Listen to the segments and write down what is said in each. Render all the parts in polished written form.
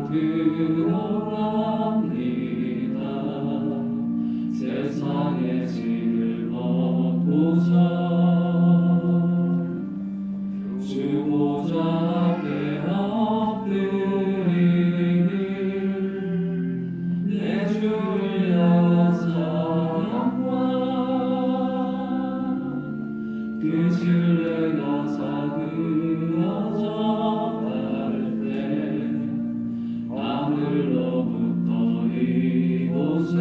들어갑니다. 세상의 짐을 벗고서 주 보좌 앞에 엎드리길 내 주를 향한 사랑과 그 신뢰가 사그러져 갈 때 하늘로부터 이곳에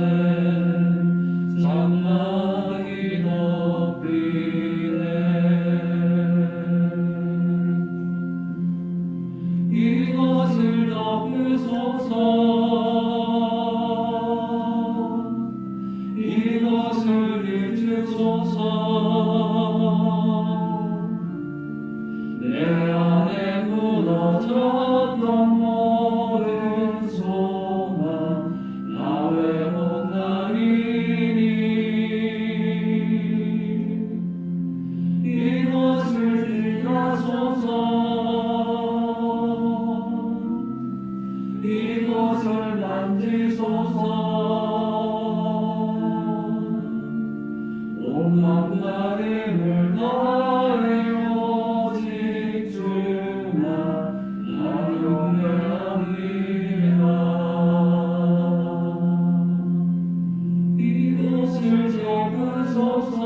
장막이 덮이네. 이것을 덮으소서. 이것을 비추소서. 내 안에 무너졌던 모든 소망 나 회복하리니. 이것을 비추소서. 이것을 만지소서. 온 마음을 다해 오직 주만 나 경배합니다. 이곳을 잡으소서.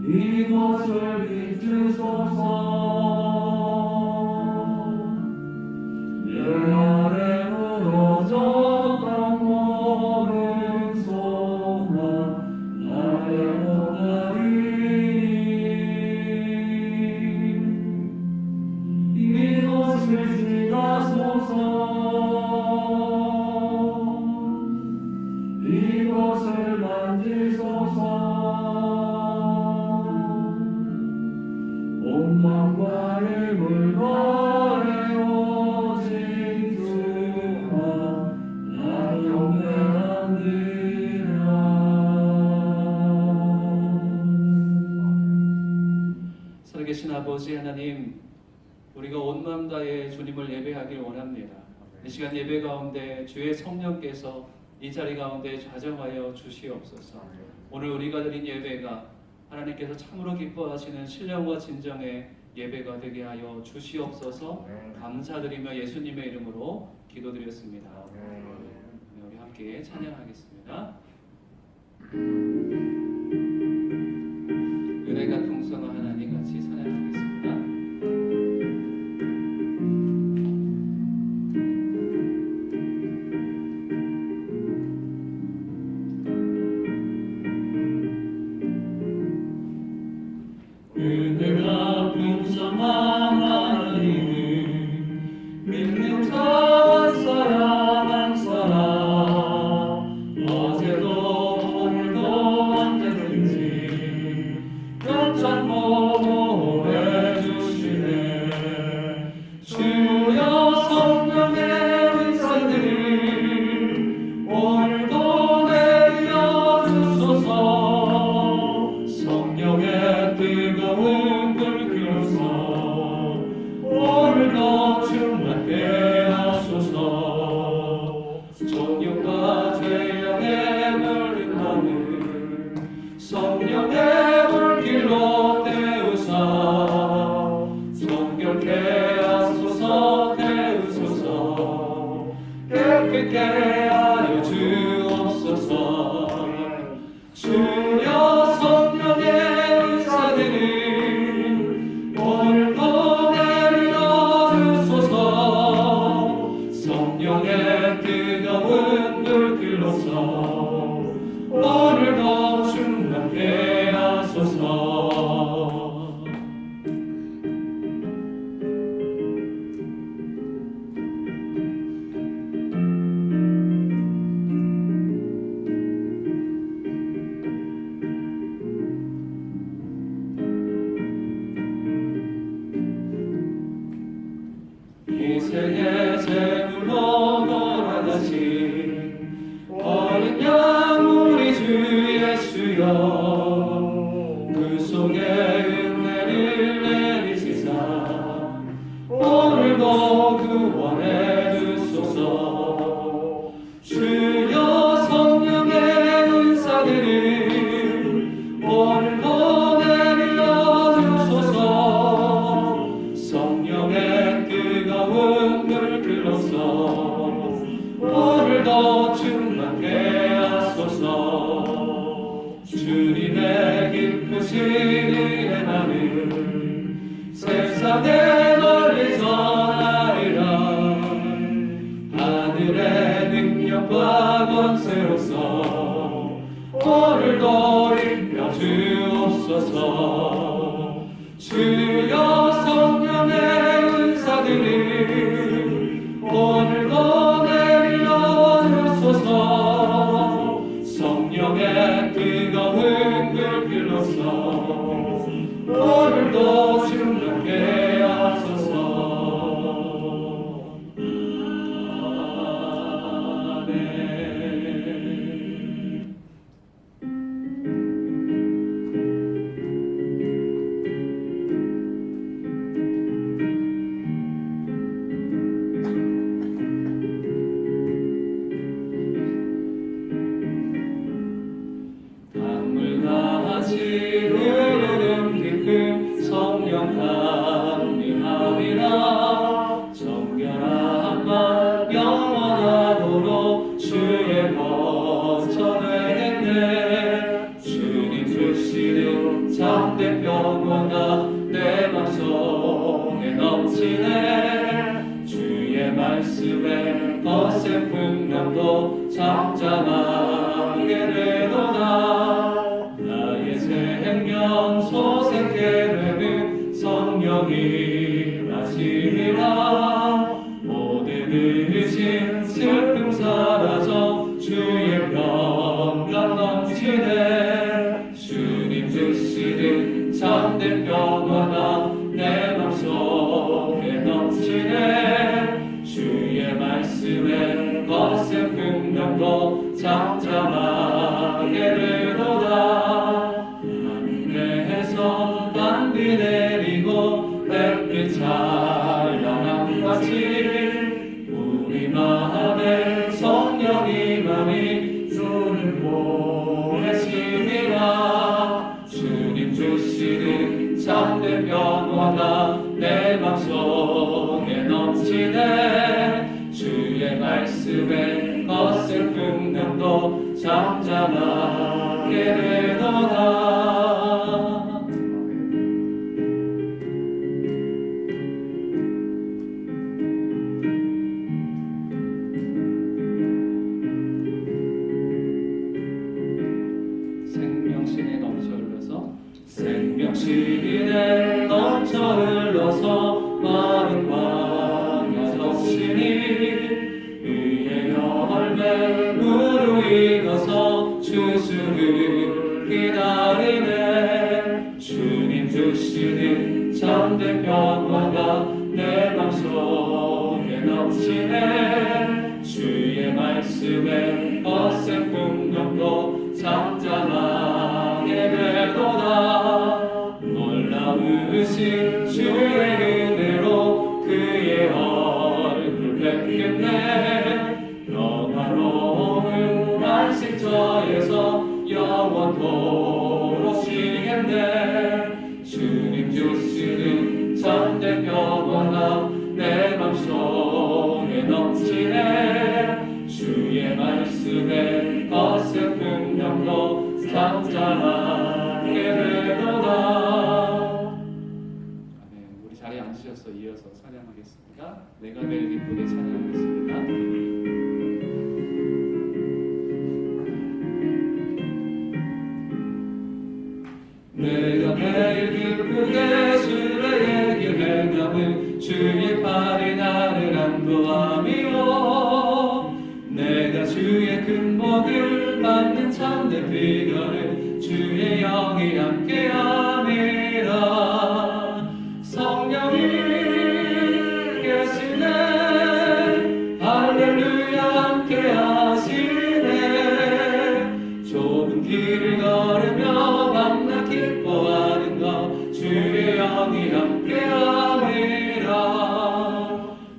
이곳을 비추소서. 내 안에 무너졌던 모든 소망 나 회복하리니. 이곳을 지나소서. 이곳을 만지소서. 온 마음과 힘을 다해 오직 주만 나 경배합니다. 살아계신 아버지 하나님, 우리가 온 마음 다해 주님을 예배하길 원합니다. 이 시간 예배 가운데 주의 성령께서 이 자리 가운데 좌정하여 주시옵소서. 오늘 우리가 드린 예배가 하나님께서 참으로 기뻐하시는 신령과 진정의 예배가 되게 하여 주시옵소서. 감사드리며 예수님의 이름으로 기도드렸습니다. 우리 함께 찬양하겠습니다. 은혜가 풍성한 하나님 같이 찬양하겠습니다. 은혜가 풍성한 하나님 믿는 자 사람 한 사람 어제도 오늘도 언제든지 협찬 보호해 주시네. 주여 성령의 은사들 오늘도 내려 주소서. 성령의 뜨거운 불길로서 오늘도 충만케 하소서. 종교가 죄악에 물린 나는 성령의 불길로 때우사 정결케 하소서. 때우소서. 깨끗게 하여 주옵소서. 주여 성령의 은사들을 오늘도 내려 주소서. 성령의 뜨거운 불길로서 오늘도 충만케 하소서. 인생의 제물로 돌아가신 어린 양 우리 주 예수여 그 속에 은혜를 내리시사 오늘도 충만케 하소서. 주님의 기쁘신 은혜만은 세상에 널리 전하리라. 하늘의 능력과 권세로서 오늘도 입혀 주옵소서. 주여 성령의 은사들을 오늘도 내려 주소서. 성령의 뜨거운 불길로서 오늘도 충만케 하소서. 성령 합리함이라. 정결한 말 영원하도록 주의 거처를 했네. 주님 주시는 참된 평화가 내 맘속에 넘치네. 주의 말씀에 거센 풍랑도 잠잠하게 되도다. 나의 생명 소생케 되는 성령이 하시리라. 모든 의심 슬픔 사라져 주의 평강 넘치네. 주님 주시는 참된 평화가 내 맘속에 넘치네. 주의 말씀에 거센 풍랑도 잠잠하게 되도다. 하늘에서 단비 내리고 햇빛 찬란한 같이 우리 마음에 성령이 맘이 주를 보내시니라. 주님 주시는 참된 평화가 내 맘속에 넘치네. 주의 말씀에 거센 풍랑도 잠잠하게 되도다. 생명신에 넘쳐 흘러서 생명신에 넘쳐 흘러서 마른 광야 적시니 의의 열매 무르익어서 주수를 기다리네. 주님 주시는 참된 평화가 내 맘속에 넘치네. 주의 말씀에 거센 풍랑도 잠잠하게 되도다. 놀라우신 주의 은혜로 그의 얼굴 뵙겠네. 영화로운 안식처에서 영원토록 쉬겠네. 주님 주시는 참된 평화가 내 맘속에 넘치네. 주의 말씀에 거센 풍랑도 잠잠하게 되도다. 아멘. 우리 자리에 앉으셔서 이어서 찬양하겠습니다. 내가 매일 기쁘게 찬양하겠습니다. 내가 매일 기쁘게 주의 길 행함은 주의 팔이 나를 안도함이요. 내가 주의 큰 복을 받는 참된 비결은 주의 영이 함께함이라. 성령이 계시네. 할렐루야 함께하시네. 좁은 길을 걸으며 만나 기뻐하는 것 주의 영이 함께함이라.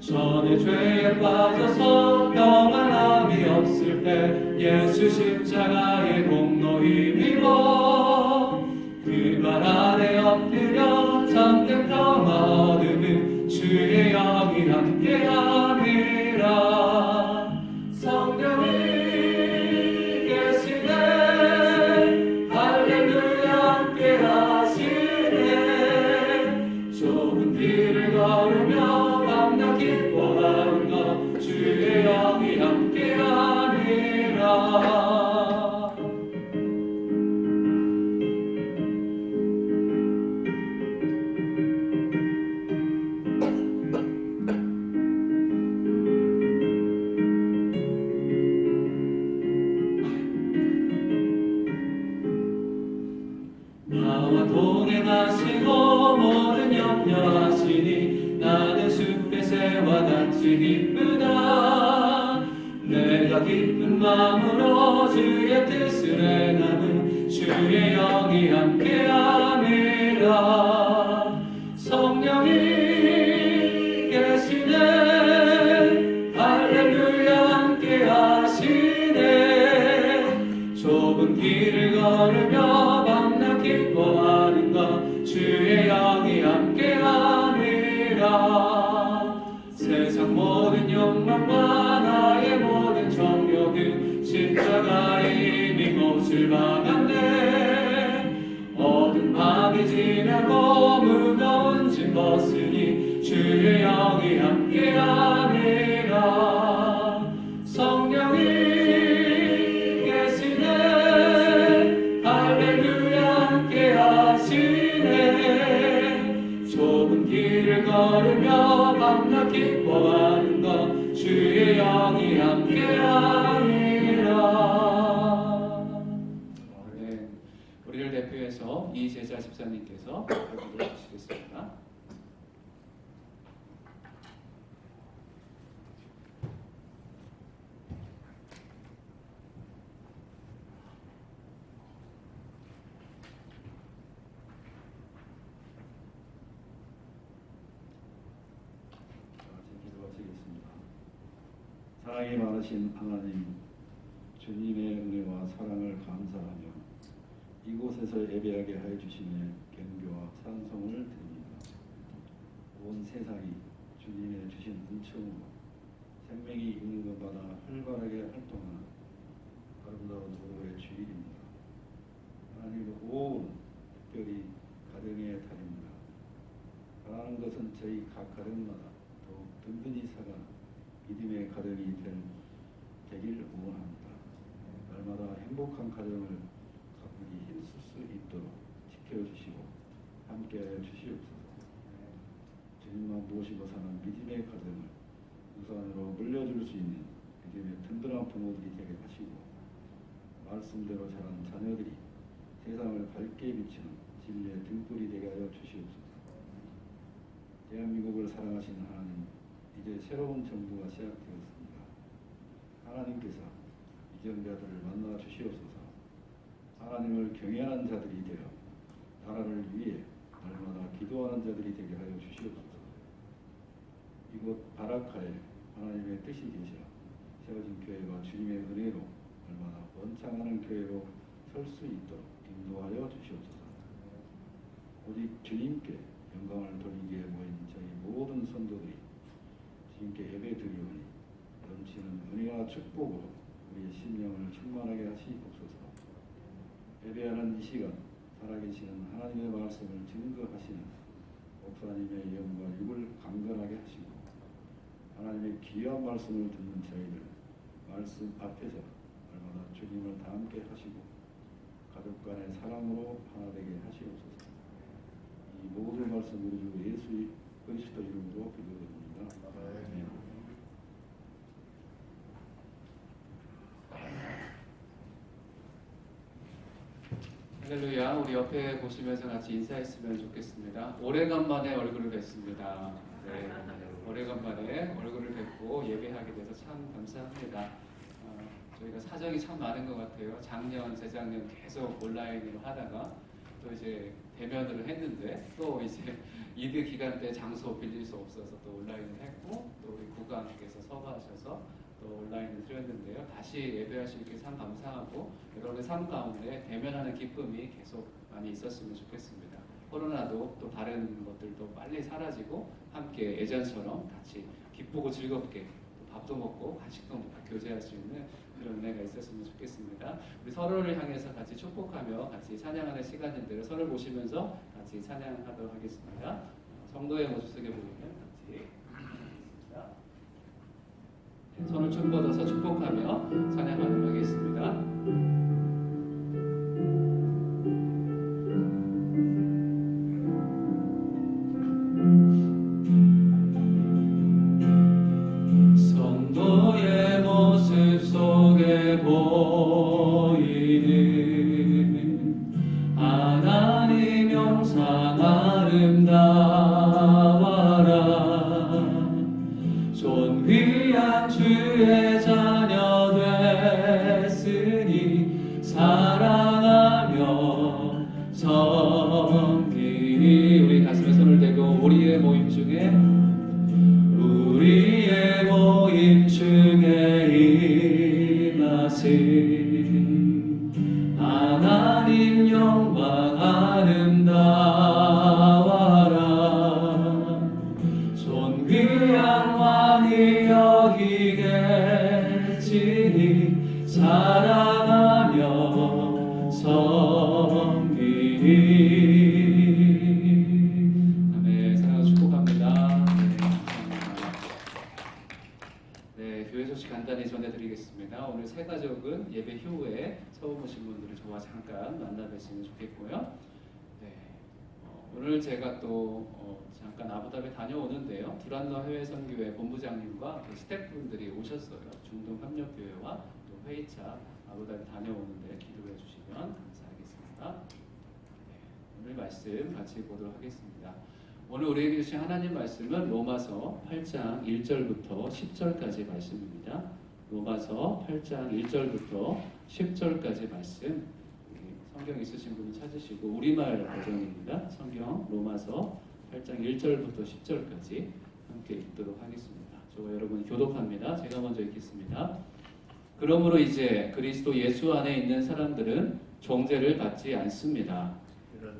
전에 죄에 빠져서 평안함이 없을 때 예수 십자가의 공로 힘입어 그 발 아래 엎드려 참된 평화 얻음은 주의 영이 함께함이라. 성령 같이 기쁘다. 내가 기쁜 마음으로 주의 뜻을 행하는 주의 영이 함께함이라. 성령이 계시네 할렐루야 함께하시네. 좁은 길을 걸으며 밤낮 기뻐하는가 주의 영이 함께함이라. 세상 모든 욕망과 나의 모든 정욕은 십자가에 이미 못을 박았네. 어두운 밤이 지나고 무거운 짐 벗으니 주의 영이 함께함이라. 성령이 계시네 할렐루야 함께하시네. 좁은 길을 걸으며 밤낮 기뻐하는 것 주의 영이 함께하니라. 네, 우리를 대표해서 이제자 집사님께서 기도해 주시겠습니다. 사랑이 많으신 하나님, 주님의 은혜와 사랑을 감사하며 이곳에서 예배하게 하여 주심에 경배와 찬송을 드립니다. 온 세상이 주님의 주신 은총으로 생명이 있는 것마다 활발하게 활동하는 아름다운 오후의 주일입니다. 하나님의 온 특별히 가정의 달입니다. 바라는 것은 저희 각 가정마다 더욱 든든히 살아가는 믿음의 가정이 되길 응원합니다. 날마다 행복한 가정을 가꾸기 힘쓸 수 있도록 지켜주시고 함께하여 주시옵소서. 주님만 모시고 사는 믿음의 가정을 우선으로 물려줄 수 있는 믿음의 든든한 부모들이 되게 하시고 말씀대로 자란 자녀들이 세상을 밝게 비치는 진리의 등불이 되게 하여 주시옵소서. 대한민국을 사랑하시는 하나님, 이제 새로운 정부가 시작되었습니다. 하나님께서 이정자들을 만나 주시옵소서. 하나님을 경외하는 자들이 되어 나라를 위해 날마다 기도하는 자들이 되게 하여 주시옵소서. 이곳 바라카에 하나님의 뜻이 계셔 세워진 교회가 주님의 은혜로 날마다 번창하는 교회로 설 수 있도록 인도하여 주시옵소서. 오직 주님께 영광을 돌리기에 모인 저희 모든 성도들이 주님께 예배드리오니 넘치는 은혜와 축복으로 우리의 심령을 충만하게 하시옵소서. 예배하는 이 시간 살아계시는 하나님의 말씀을 증거하시는 목사님의 영과 육을 강건하게 하시고 하나님의 귀한 말씀을 듣는 저희들 말씀 앞에서 날마다 주님을 다 함께 하시고 가족 간의 사랑으로 하나 되게 하시옵소서. 이 모든 말씀 우리 주 예수 그리스도 이름으로 기도드립니다. 아멘. 할렐루야. 우리 옆에 보시면서 같이 인사했으면 좋겠습니다. 오래간만에 얼굴을 뵙습니다. 네, 오래간만에 얼굴을 뵙고 예배하게 돼서 참 감사합니다. 저희가 사정이 참 많은 것 같아요. 작년, 재작년 계속 온라인으로 하다가 또 이제 대면으로 했는데 또 이제 이드 기간 때 장소 빌릴 수 없어서 또 온라인을 했고 또 우리 국왕께서 서거하셔서 또 온라인을 드렸는데요. 다시 예배할 수 있게 참 감사하고 여러분의 삶 가운데 대면하는 기쁨이 계속 많이 있었으면 좋겠습니다. 코로나도 또 다른 것들도 빨리 사라지고 함께 예전처럼 같이 기쁘고 즐겁게 또 밥도 먹고 간식도 먹고 교제할 수 있는 그런 은혜가 있었으면 좋겠습니다. 우리 서로를 향해서 같이 축복하며 같이 찬양하는 시간인데요. 서로를 보시면서 같이 찬양하도록 하겠습니다. 성도의 모습 속에 보이면 같이 하겠습니다. 손을 쭉 뻗어서 축복하며 찬양하도록 하겠습니다. 성도의 모습 속에 보이는 하나님 영상 아름다워라. 그의 자녀 됐으니 사랑하며 섬기니. 우리 가슴에 손을 대고 우리의 모임 중에 임하신 하나님 영광 아름다워라. 존귀한 왕이 여기겠지니 사랑하며 섬기니. 아멘. 사랑하고 축복합니다. 네, 교회 소식 간단히 전해드리겠습니다. 오늘 새 가족은 예배 이후에 처음 오신 분들을 저와 잠깐 만나 뵀으면 좋겠고요. 네, 오늘 제가 또 잠깐 아부다비 다녀오는데요. 두란노 해외선교회 본부장님과 그 스태프분들이 오셨어요. 중동협력교회와 또 회의차 아부다비 다녀오는데 기도해 주시면 감사하겠습니다. 네, 오늘 말씀 같이 보도록 하겠습니다. 오늘 우리에게 주신 하나님 말씀은 로마서 8장 1절부터 10절까지 말씀입니다. 로마서 8장 1절부터 10절까지 말씀. 성경 있으신 분은 찾으시고 우리말 버전입니다. 성경 로마서 8장 1절부터 10절까지 함께 읽도록 하겠습니다. 저와 여러분 교독합니다. 제가 먼저 읽겠습니다. 그러므로 이제 그리스도 예수 안에 있는 사람들은 종죄를 받지 않습니다.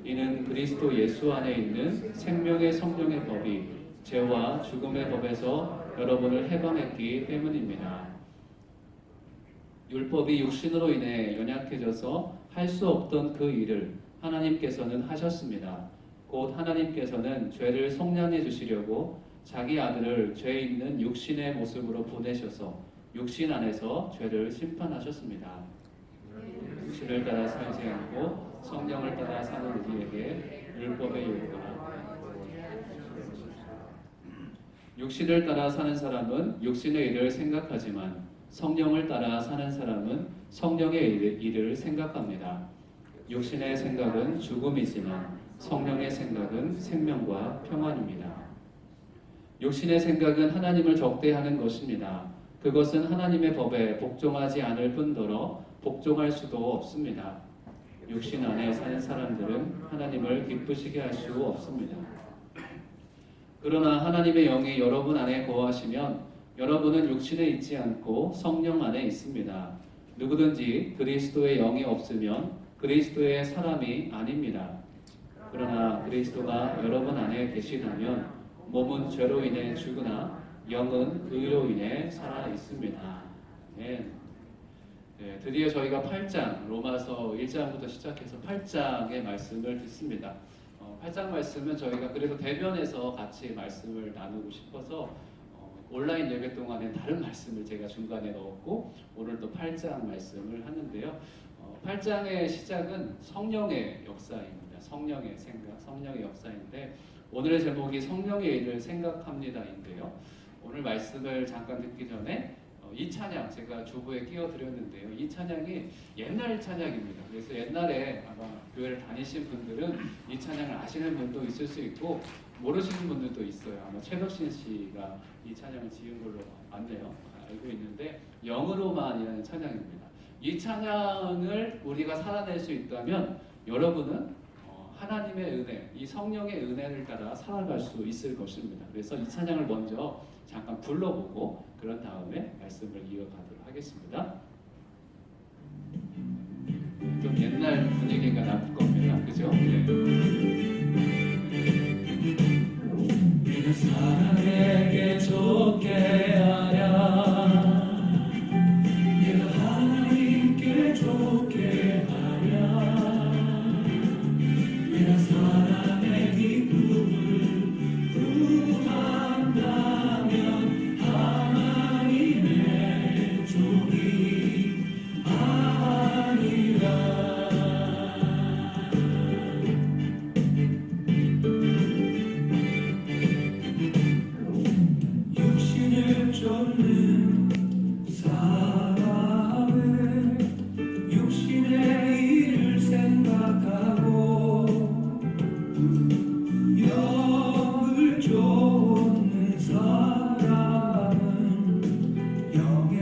이는 그리스도 예수 안에 있는 생명의 성령의 법이 죄와 죽음의 법에서 여러분을 해방했기 때문입니다. 율법이 육신으로 인해 연약해져서 할 수 없던 그 일을 하나님께서는 하셨습니다. 곧 하나님께서는 죄를 속량해 주시려고 자기 아들을 죄 있는 육신의 모습으로 보내셔서 육신 안에서 죄를 심판하셨습니다. 육신을 따라 살지 않고 성령을 따라 사는 우리에게 율법의 요구가 육신을 따라 사는 사람은 육신의 일을 생각하지만 성령을 따라 사는 사람은 성령의 일을 생각합니다. 육신의 생각은 죽음이지만 성령의 생각은 생명과 평안입니다. 육신의 생각은 하나님을 적대하는 것입니다. 그것은 하나님의 법에 복종하지 않을 뿐더러 복종할 수도 없습니다. 육신 안에 사는 사람들은 하나님을 기쁘시게 할 수 없습니다. 그러나 하나님의 영이 여러분 안에 거하시면 여러분은 육신에 있지 않고 성령 안에 있습니다. 누구든지 그리스도의 영이 없으면 그리스도의 사람이 아닙니다. 그러나 그리스도가 여러분 안에 계시다면 몸은 죄로 인해 죽으나 영은 의로 인해 살아 있습니다. 네, 드디어 저희가 8장 로마서 1장부터 시작해서 8장의 말씀을 듣습니다. 8장 말씀은 저희가 그래도 대면에서 같이 말씀을 나누고 싶어서 온라인 예배 동안에 다른 말씀을 제가 중간에 넣었고 오늘 또 8장 말씀을 하는데요. 8장의 시작은 성령의 역사입니다. 성령의 생각, 성령의 역사인데 오늘의 제목이 성령의 일을 생각합니다인데요. 오늘 말씀을 잠깐 듣기 전에 이 찬양 제가 주보에 끼워드렸는데요. 이 찬양이 옛날 찬양입니다. 그래서 옛날에 아마 교회를 다니신 분들은 이 찬양을 아시는 분도 있을 수 있고 모르시는 분들도 있어요. 아마 최덕신 씨가 이 찬양을 지은 걸로 맞네요. 알고 있는데 영으로만이라는 찬양입니다. 이 찬양을 우리가 살아낼 수 있다면 여러분은 하나님의 은혜, 이 성령의 은혜를 따라 살아갈 수 있을 것입니다. 그래서 이 찬양을 먼저 잠깐 불러보고 그런 다음에 말씀을 이어가도록 하겠습니다. 좀 옛날 분위기가 나쁠 겁니다. 그죠? 네가 사랑에게 좋게 하랴 네가 하나님께 좋게 하랴 네가 사랑의 기쁨을 구한다면 하나님의 종이 아니라. 육신을 쫓는 사람은 육신의 일을 생각하고 영을 쫓는 사람은 영의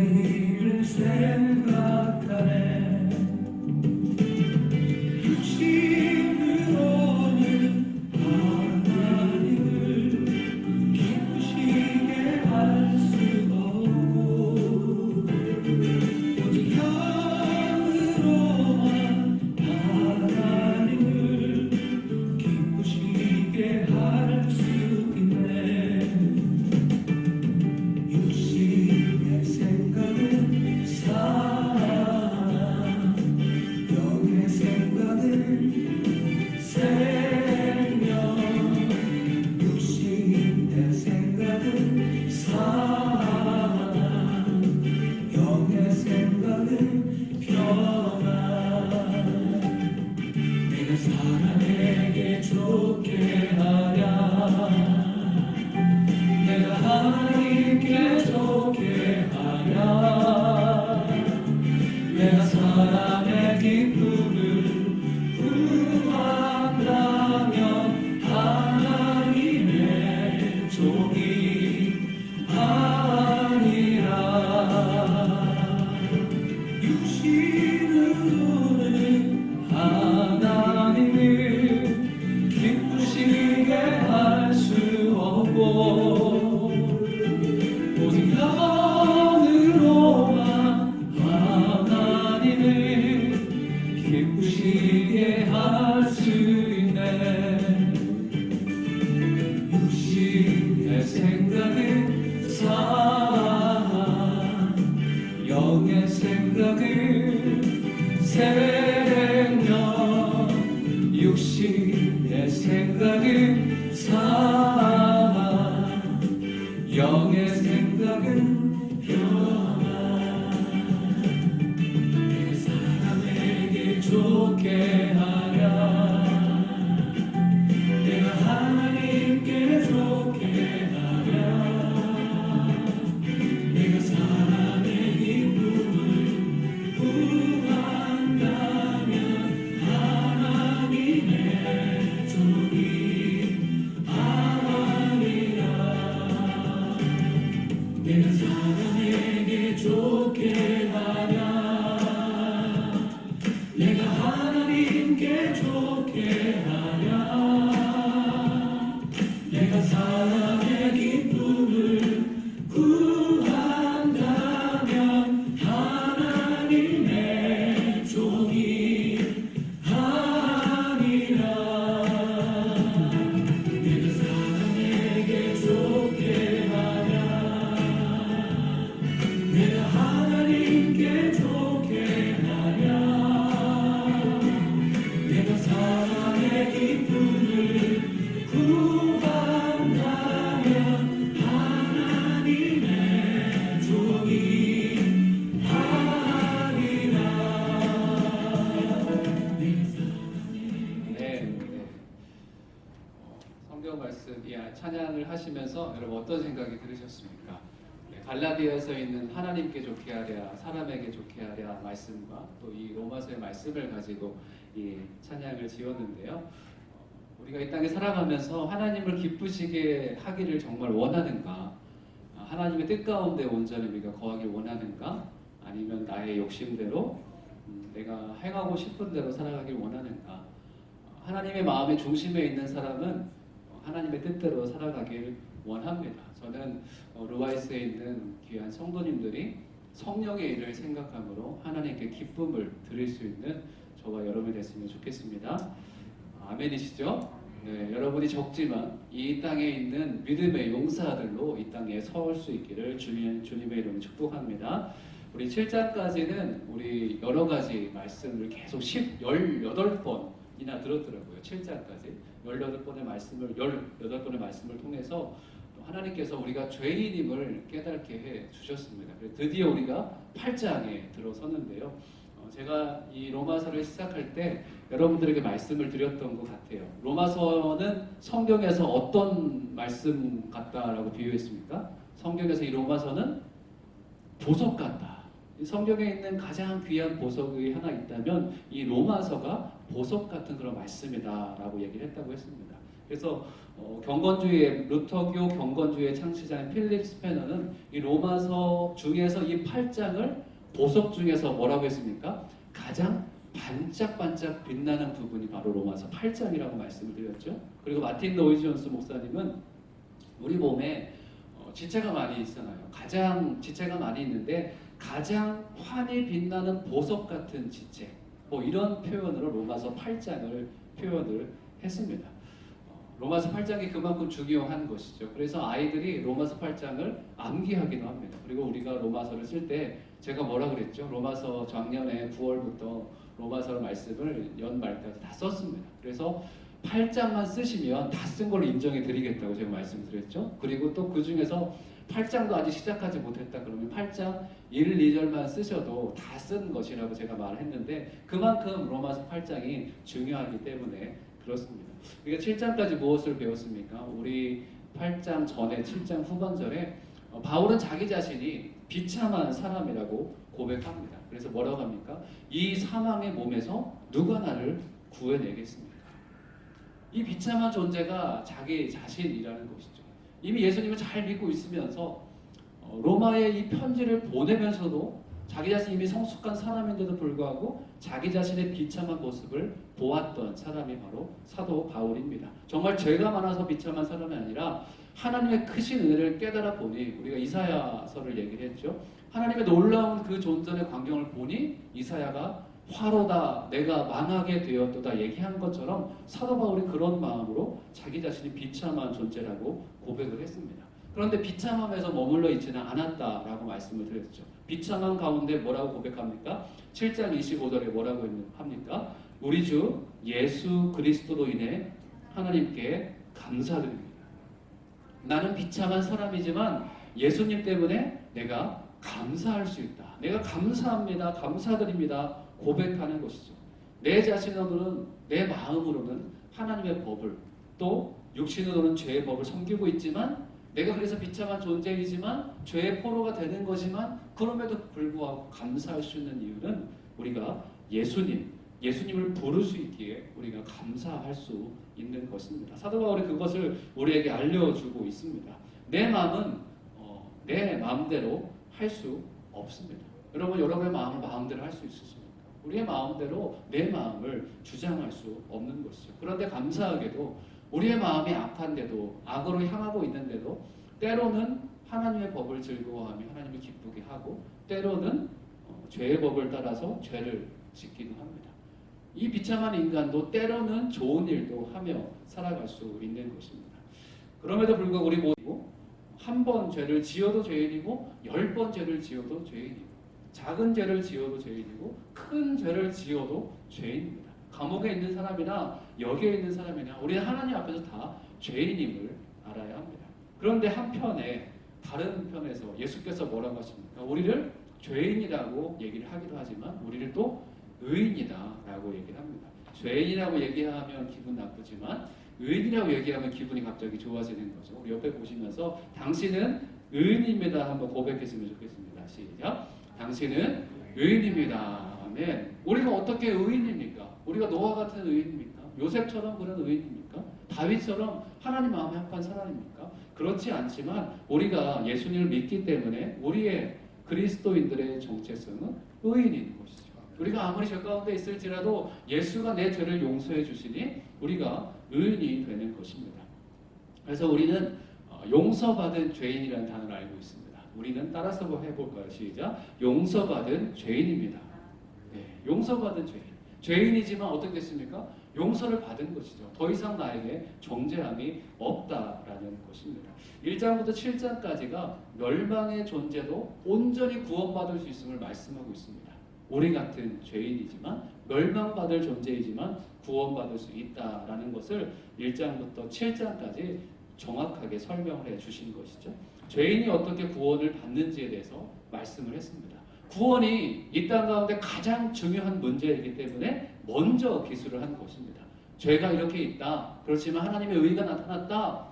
생각은 사랑, 영의 생각은 평안. 내가 사람에게 좋게 하랴, 내가 하나님께 좋게 하랴. 내가 사람의 기쁨을 구한다면 하나님의 종이 아니라. 육신으로는 하나님을 기쁘시게 할 수 없고, 오직 영으로만 하나님을 기쁘시게 할 수 있네. 육신의 생각은 사랑, 영의 생각은 생명. 육신의 생각은 사랑, 영의 생각은 평안. 내가 사람에게 좋게 하랴, 내가 하나님께 좋게 하랴. 내가 사람의 기쁨을 구한다면 하나님의 종이 아니라. 내가 사람에게 좋게 하랴, 내가 하나님께 좋게 하랴. 내가 사람의 기쁨을 구한다면 하나님의 종이 아니라. 내가 사람에게 좋게 하랴, 내가 하나님께 좋게 하랴. 내가 사람의 기쁨을 구한다면 하나님의 종이 아니라. 네. 성경 말씀, 이 찬양을 하시면서 여러분 어떤 생각이 들으셨습니까? 네, 갈라디아에서 있는 하나님께 좋게 하랴, 사람에게 좋게 하랴 말씀과 또 이 로마서의 말씀을 가지고 이 찬양을 지었는데요. 우리가 이 땅에 살아가면서 하나님을 기쁘시게 하기를 정말 원하는가? 하나님의 뜻 가운데 온전히 우리가 거하길 원하는가? 아니면 나의 욕심대로 내가 행하고 싶은 대로 살아가길 원하는가? 하나님의 마음의 중심에 있는 사람은 하나님의 뜻대로 살아가길 원합니다. 저는 루아이스에 있는 귀한 성도님들이 성령의 일을 생각함으로 하나님께 기쁨을 드릴 수 있는 저와 여러분이 됐으면 좋겠습니다. 아멘이시죠? 네, 여러분이 적지만 이 땅에 있는 믿음의 용사들로 이 땅에 서올 수 있기를 주님의 이름으로 축복합니다. 우리 7장까지는 우리 여러 가지 말씀을 계속 18번이나 들었더라고요. 7장까지 18번의 말씀을 통해서 하나님께서 우리가 죄인임을 깨닫게 해 주셨습니다. 드디어 우리가 8장에 들어섰는데요. 제가 이 로마서를 시작할 때 여러분들에게 말씀을 드렸던 것 같아요. 로마서는 성경에서 어떤 말씀 같다라고 비유했습니까? 성경에서 이 로마서는 보석 같다. 성경에 있는 가장 귀한 보석이 하나 있다면 이 로마서가 보석 같은 그런 말씀이다라고 얘기를 했다고 했습니다. 그래서 경건주의 루터교 경건주의 창시자인 필립 스패너는 이 로마서 중에서 이 8장을 보석 중에서 뭐라고 했습니까? 가장 반짝반짝 빛나는 부분이 바로 로마서 8장이라고 말씀을 드렸죠. 그리고 마틴 로이드 존스 목사님은 우리 몸에 지체가 많이 있잖아요. 가장 지체가 많이 있는데 가장 환히 빛나는 보석 같은 지체, 뭐 이런 표현으로 로마서 8장을 표현을 했습니다. 로마서 8장이 그만큼 중요한 것이죠. 그래서 아이들이 로마서 8장을 암기하기도 합니다. 그리고 우리가 로마서를 쓸 때 제가 뭐라 그랬죠? 로마서 작년에 9월부터 로마서 말씀을 연말까지 다 썼습니다. 그래서 8장만 쓰시면 다 쓴 걸로 인정해 드리겠다고 제가 말씀드렸죠. 그리고 또 그 중에서 8장도 아직 시작하지 못했다 그러면 8장 1, 2절만 쓰셔도 다 쓴 것이라고 제가 말했는데 그만큼 로마서 8장이 중요하기 때문에 그렇습니다. 우리가 7장까지 무엇을 배웠습니까? 우리 8장 전에 7장 후반절에 바울은 자기 자신이 비참한 사람이라고 고백합니다. 그래서 뭐라고 합니까? 이 사망의 몸에서 누가 나를 구해내겠습니까? 이 비참한 존재가 자기 자신이라는 것이죠. 이미 예수님을 잘 믿고 있으면서 로마에 이 편지를 보내면서도 자기 자신이 이미 성숙한 사람인데도 불구하고 자기 자신의 비참한 모습을 보았던 사람이 바로 사도 바울입니다. 정말 죄가 많아서 비참한 사람이 아니라 하나님의 크신 은혜를 깨달아 보니 우리가 이사야서를 얘기를 했죠. 하나님의 놀라운 그 존전의 광경을 보니 이사야가 화로다 내가 망하게 되었도다 얘기한 것처럼 사도 바울이 그런 마음으로 자기 자신이 비참한 존재라고 고백을 했습니다. 그런데 비참함에서 머물러 있지는 않았다라고 말씀을 드렸죠. 비참한 가운데 뭐라고 고백합니까? 7장 25절에 뭐라고 합니까? 우리 주 예수 그리스도로 인해 하나님께 감사드립니다. 나는 비참한 사람이지만 예수님 때문에 내가 감사할 수 있다. 내가 감사합니다. 감사드립니다. 고백하는 것이죠. 내 자신으로는 내 마음으로는 하나님의 법을 또 육신으로는 죄의 법을 섬기고 있지만 내가 그래서 비참한 존재이지만 죄의 포로가 되는 거지만 그럼에도 불구하고 감사할 수 있는 이유는 우리가 예수님을 부를 수 있기에 우리가 감사할 수 있는 것입니다. 사도 바울이 그것을 우리에게 알려주고 있습니다. 내 마음은 내 마음대로 할 수 없습니다. 여러분, 여러분의 마음을 마음대로 할 수 있으십니까? 우리의 마음대로 내 마음을 주장할 수 없는 것이죠. 그런데 감사하게도 우리의 마음이 악한데도 악으로 향하고 있는데도 때로는 하나님의 법을 즐거워하며 하나님을 기쁘게 하고 때로는 죄의 법을 따라서 죄를 짓기도 합니다. 이 비참한 인간도 때로는 좋은 일도 하며 살아갈 수 있는 것입니다. 그럼에도 불구하고 우리 모두 한 번 죄를 지어도 죄인이고 10번 죄를 지어도 죄인이고 작은 죄를 지어도 죄인이고 큰 죄를 지어도 죄인입니다. 감옥에 있는 사람이나 여기에 있는 사람이나 우리는 하나님 앞에서 다 죄인임을 알아야 합니다. 그런데 한편에 다른 편에서 예수께서 뭐라고 하십니까? 우리를 죄인이라고 얘기를 하기도 하지만 우리를 또 의인이다라고 얘기를 합니다. 죄인이라고 얘기하면 기분 나쁘지만 의인이라고 얘기하면 기분이 갑자기 좋아지는 거죠. 우리 옆에 보시면서 당신은 의인입니다 한번 고백했으면 좋겠습니다. 시작. 당신은 의인입니다. 아멘. 우리가 어떻게 의인입니까? 우리가 노아 같은 의인입니까? 요셉처럼 그런 의인입니까? 다윗처럼 하나님 마음에 합한 사람입니까? 그렇지 않지만 우리가 예수님을 믿기 때문에 우리의 그리스도인들의 정체성은 의인인 것이죠. 우리가 아무리 죄 가운데 있을지라도 예수가 내 죄를 용서해 주시니 우리가 의인이 되는 것입니다. 그래서 우리는 용서받은 죄인이라는 단어를 알고 있습니다. 우리는 따라서 해볼까요? 시작. 용서받은 죄인입니다. 네, 용서받은 죄인. 죄인이지만 어떻게 됐습니까? 용서를 받은 것이죠. 더 이상 나에게 정죄함이 없다라는 것입니다. 1장부터 7장까지가 멸망의 존재도 온전히 구원받을 수 있음을 말씀하고 있습니다. 우리 같은 죄인이지만 멸망받을 존재이지만 구원받을 수 있다라는 것을 1장부터 7장까지 정확하게 설명을 해주신 것이죠. 죄인이 어떻게 구원을 받는지에 대해서 말씀을 했습니다. 구원이 이 땅 가운데 가장 중요한 문제이기 때문에 먼저 기술을 한 것입니다. 죄가 이렇게 있다. 그렇지만 하나님의 의가 나타났다.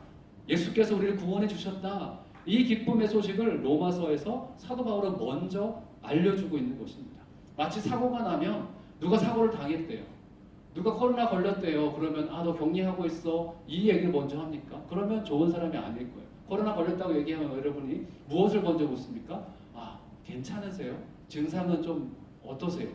예수께서 우리를 구원해 주셨다. 이 기쁨의 소식을 로마서에서 사도 바울은 먼저 알려주고 있는 것입니다. 마치 사고가 나면 누가 사고를 당했대요. 누가 코로나 걸렸대요. 그러면 너 격리하고 있어. 이 얘기를 먼저 합니까? 그러면 좋은 사람이 아닐 거예요. 코로나 걸렸다고 얘기하면 여러분이 무엇을 먼저 묻습니까? 괜찮으세요? 증상은 좀 어떠세요?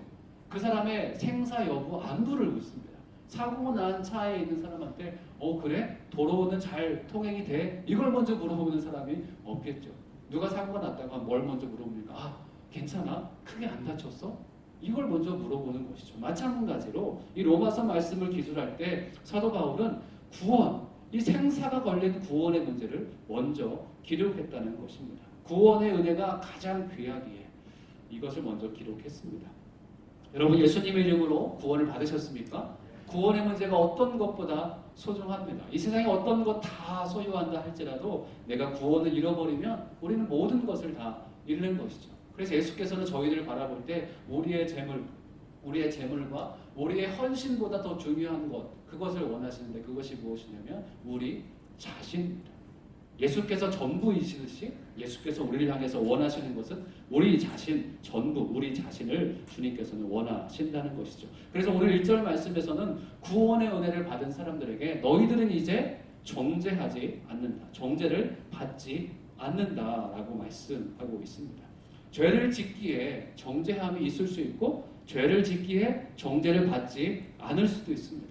그 사람의 생사 여부 안부를 묻습니다. 사고 난 차에 있는 사람한테 그래? 도로는 잘 통행이 돼? 이걸 먼저 물어보는 사람이 없겠죠. 누가 사고가 났다고 하면 뭘 먼저 물어봅니까? 괜찮아? 크게 안 다쳤어? 이걸 먼저 물어보는 것이죠. 마찬가지로 이 로마서 말씀을 기술할 때 사도 바울은 구원, 이 생사가 걸린 구원의 문제를 먼저 기록했다는 것입니다. 구원의 은혜가 가장 귀하기에 이것을 먼저 기록했습니다. 여러분 예수님의 이름으로 구원을 받으셨습니까? 구원의 문제가 어떤 것보다 소중합니다. 이 세상에 어떤 것 다 소유한다 할지라도 내가 구원을 잃어버리면 우리는 모든 것을 다 잃는 것이죠. 그래서 예수께서는 저희들을 바라볼 때 우리의 재물과 우리의 헌신보다 더 중요한 것, 그것을 원하시는데 그것이 무엇이냐면 우리 자신입니다. 예수께서 전부이시듯이 예수께서 우리를 향해서 원하시는 것은 우리 자신, 전부 우리 자신을 주님께서는 원하신다는 것이죠. 그래서 오늘 1절 말씀에서는 구원의 은혜를 받은 사람들에게 너희들은 이제 정죄하지 않는다. 정죄를 받지 않는다라고 말씀하고 있습니다. 죄를 짓기에 정죄함이 있을 수 있고 죄를 짓기에 정죄를 받지 않을 수도 있습니다.